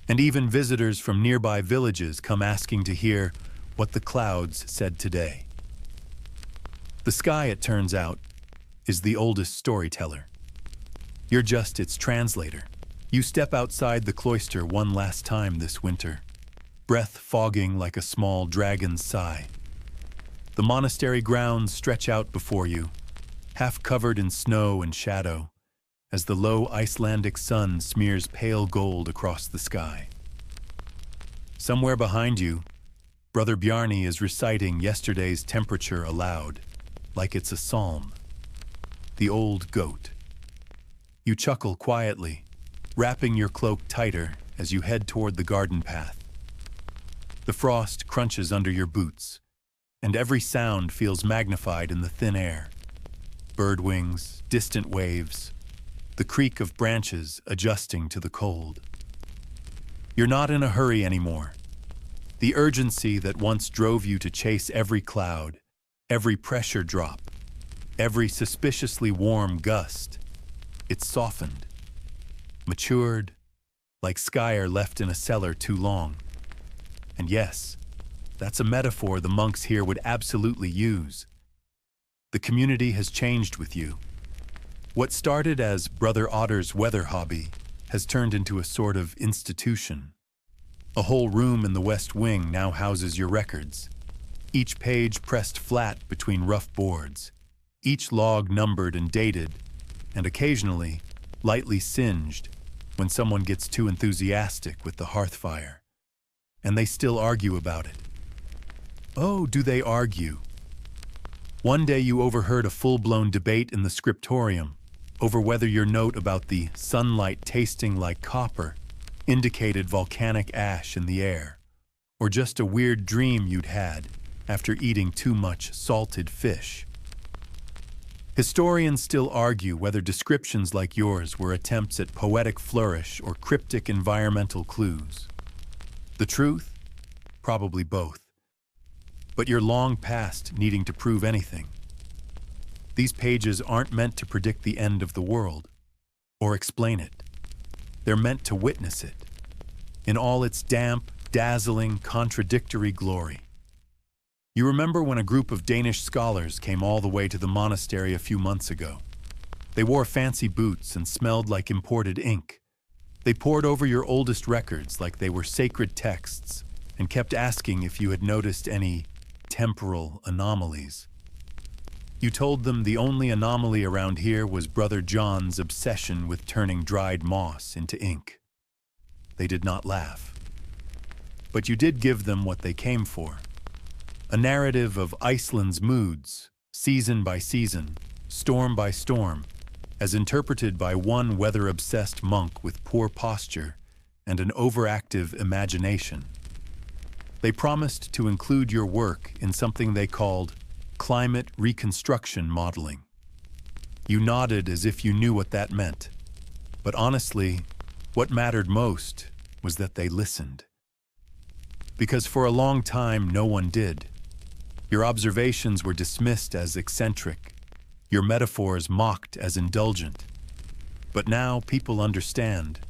Speaker 1: and even visitors from nearby villages come asking to hear what the clouds said today. The sky, it turns out, is the oldest storyteller. You're just its translator. You step outside the cloister one last time this winter, breath fogging like a small dragon's sigh. The monastery grounds stretch out before you, half covered in snow and shadow, as the low Icelandic sun smears pale gold across the sky. Somewhere behind you, Brother Bjarni is reciting yesterday's temperature aloud, like it's a psalm. The old goat. You chuckle quietly, wrapping your cloak tighter as you head toward the garden path. The frost crunches under your boots, and every sound feels magnified in the thin air. Bird wings, distant waves, the creak of branches adjusting to the cold. You're not in a hurry anymore. The urgency that once drove you to chase every cloud, every pressure drop, every suspiciously warm gust, it's softened, matured, like skyr left in a cellar too long. And yes, that's a metaphor the monks here would absolutely use. The community has changed with you. What started as Brother Otter's weather hobby has turned into a sort of institution. A whole room in the West Wing now houses your records, each page pressed flat between rough boards, each log numbered and dated, and occasionally lightly singed when someone gets too enthusiastic with the hearth fire. And they still argue about it. Oh, do they argue? One day you overheard a full-blown debate in the scriptorium over whether your note about the sunlight tasting like copper indicated volcanic ash in the air, or just a weird dream you'd had after eating too much salted fish. Historians still argue whether descriptions like yours were attempts at poetic flourish or cryptic environmental clues. The truth? Probably both. But you're long past needing to prove anything. These pages aren't meant to predict the end of the world, or explain it. They're meant to witness it, in all its damp, dazzling, contradictory glory. You remember when a group of Danish scholars came all the way to the monastery a few months ago. They wore fancy boots and smelled like imported ink. They pored over your oldest records like they were sacred texts and kept asking if you had noticed any temporal anomalies. You told them the only anomaly around here was Brother John's obsession with turning dried moss into ink. They did not laugh. But you did give them what they came for. A narrative of Iceland's moods, season by season, storm by storm, as interpreted by one weather-obsessed monk with poor posture and an overactive imagination. They promised to include your work in something they called climate reconstruction modeling. You nodded as if you knew what that meant. But honestly, what mattered most was that they listened. Because for a long time, no one did. Your observations were dismissed as eccentric, your metaphors mocked as indulgent. But now people understand.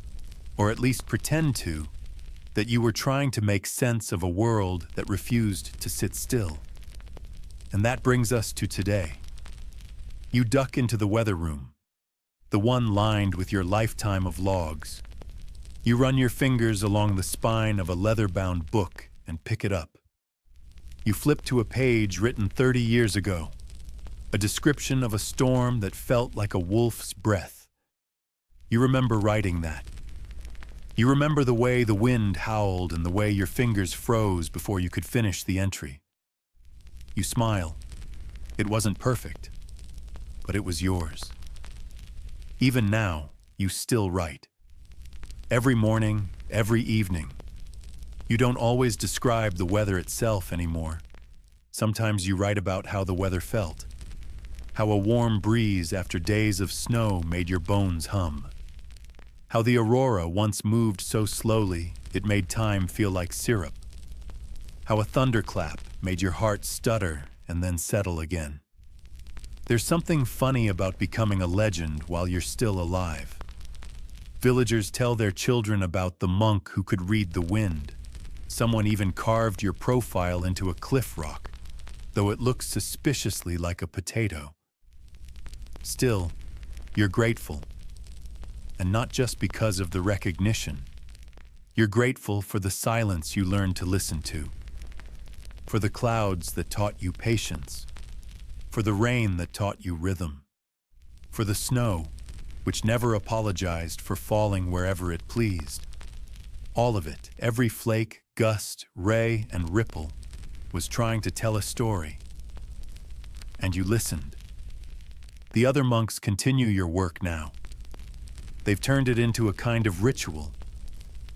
Speaker 1: or at least pretend to, that you were trying to make sense of a world that refused to sit still. And that brings us to today. You duck into the weather room, the one lined with your lifetime of logs. You run your fingers along the spine of a leather-bound book and pick it up. You flip to a page written 30 years ago, a description of a storm that felt like a wolf's breath. You remember writing that. You remember the way the wind howled and the way your fingers froze before you could finish the entry. You smile. It wasn't perfect, but it was yours. Even now, you still write. Every morning, every evening. You don't always describe the weather itself anymore. Sometimes you write about how the weather felt, how a warm breeze after days of snow made your bones hum, how the aurora once moved so slowly it made time feel like syrup, how a thunderclap made your heart stutter and then settle again. There's something funny about becoming a legend while you're still alive. Villagers tell their children about the monk who could read the wind. Someone even carved your profile into a cliff rock, though it looks suspiciously like a potato. Still, you're grateful. And not just because of the recognition. You're grateful for the silence you learned to listen to, for the clouds that taught you patience, for the rain that taught you rhythm, for the snow, which never apologized for falling wherever it pleased. All of it, every flake, gust, ray, and ripple, was trying to tell a story. And you listened. The other monks continue your work now. They've turned it into a kind of ritual.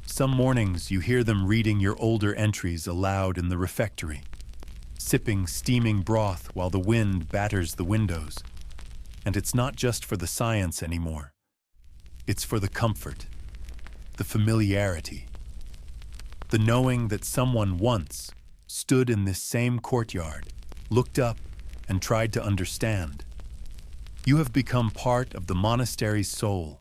Speaker 1: Some mornings you hear them reading your older entries aloud in the refectory, sipping steaming broth while the wind batters the windows. And it's not just for the science anymore. It's for the comfort, the familiarity, the knowing that someone once stood in this same courtyard, looked up, and tried to understand. You have become part of the monastery's soul.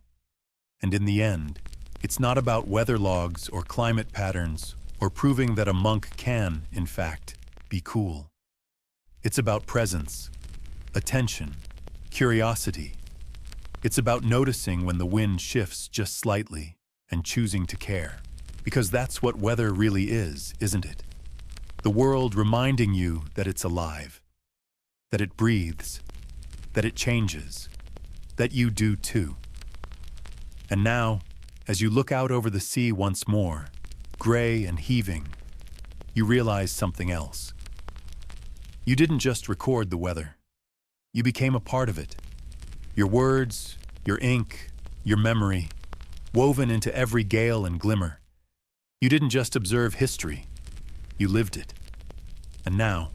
Speaker 1: And in the end, it's not about weather logs or climate patterns or proving that a monk can, in fact, be cool. It's about presence, attention, curiosity. It's about noticing when the wind shifts just slightly and choosing to care. Because that's what weather really is, isn't it? The world reminding you that it's alive, that it breathes, that it changes, that you do too. And now, as you look out over the sea once more, gray and heaving, you realize something else. You didn't just record the weather. You became a part of it. Your words, your ink, your memory, woven into every gale and glimmer. You didn't just observe history. You lived it. And now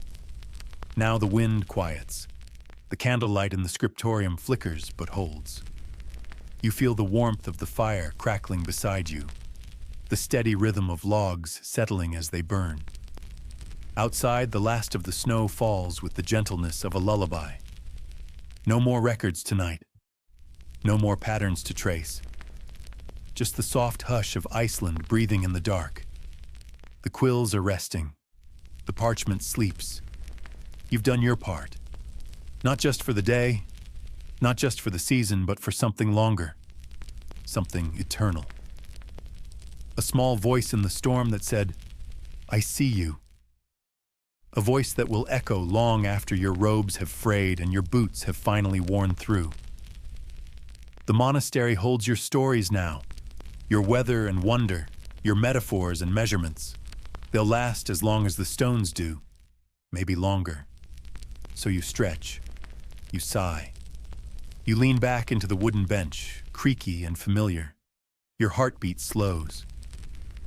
Speaker 1: the wind quiets. The candlelight in the scriptorium flickers but holds. You feel the warmth of the fire crackling beside you, the steady rhythm of logs settling as they burn. Outside, the last of the snow falls with the gentleness of a lullaby. No more records tonight. No more patterns to trace. Just the soft hush of Iceland breathing in the dark. The quills are resting. The parchment sleeps. You've done your part. Not just for the day, not just for the season, but for something longer, something eternal. A small voice in the storm that said, "I see you." A voice that will echo long after your robes have frayed and your boots have finally worn through. The monastery holds your stories now, your weather and wonder, your metaphors and measurements. They'll last as long as the stones do, maybe longer. So you stretch, you sigh. You lean back into the wooden bench, creaky and familiar. Your heartbeat slows.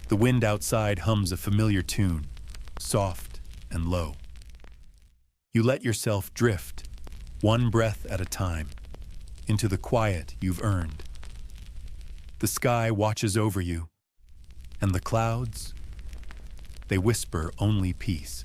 Speaker 1: The wind outside hums a familiar tune, soft and low. You let yourself drift, one breath at a time, into the quiet you've earned. The sky watches over you, and the clouds, they whisper only peace.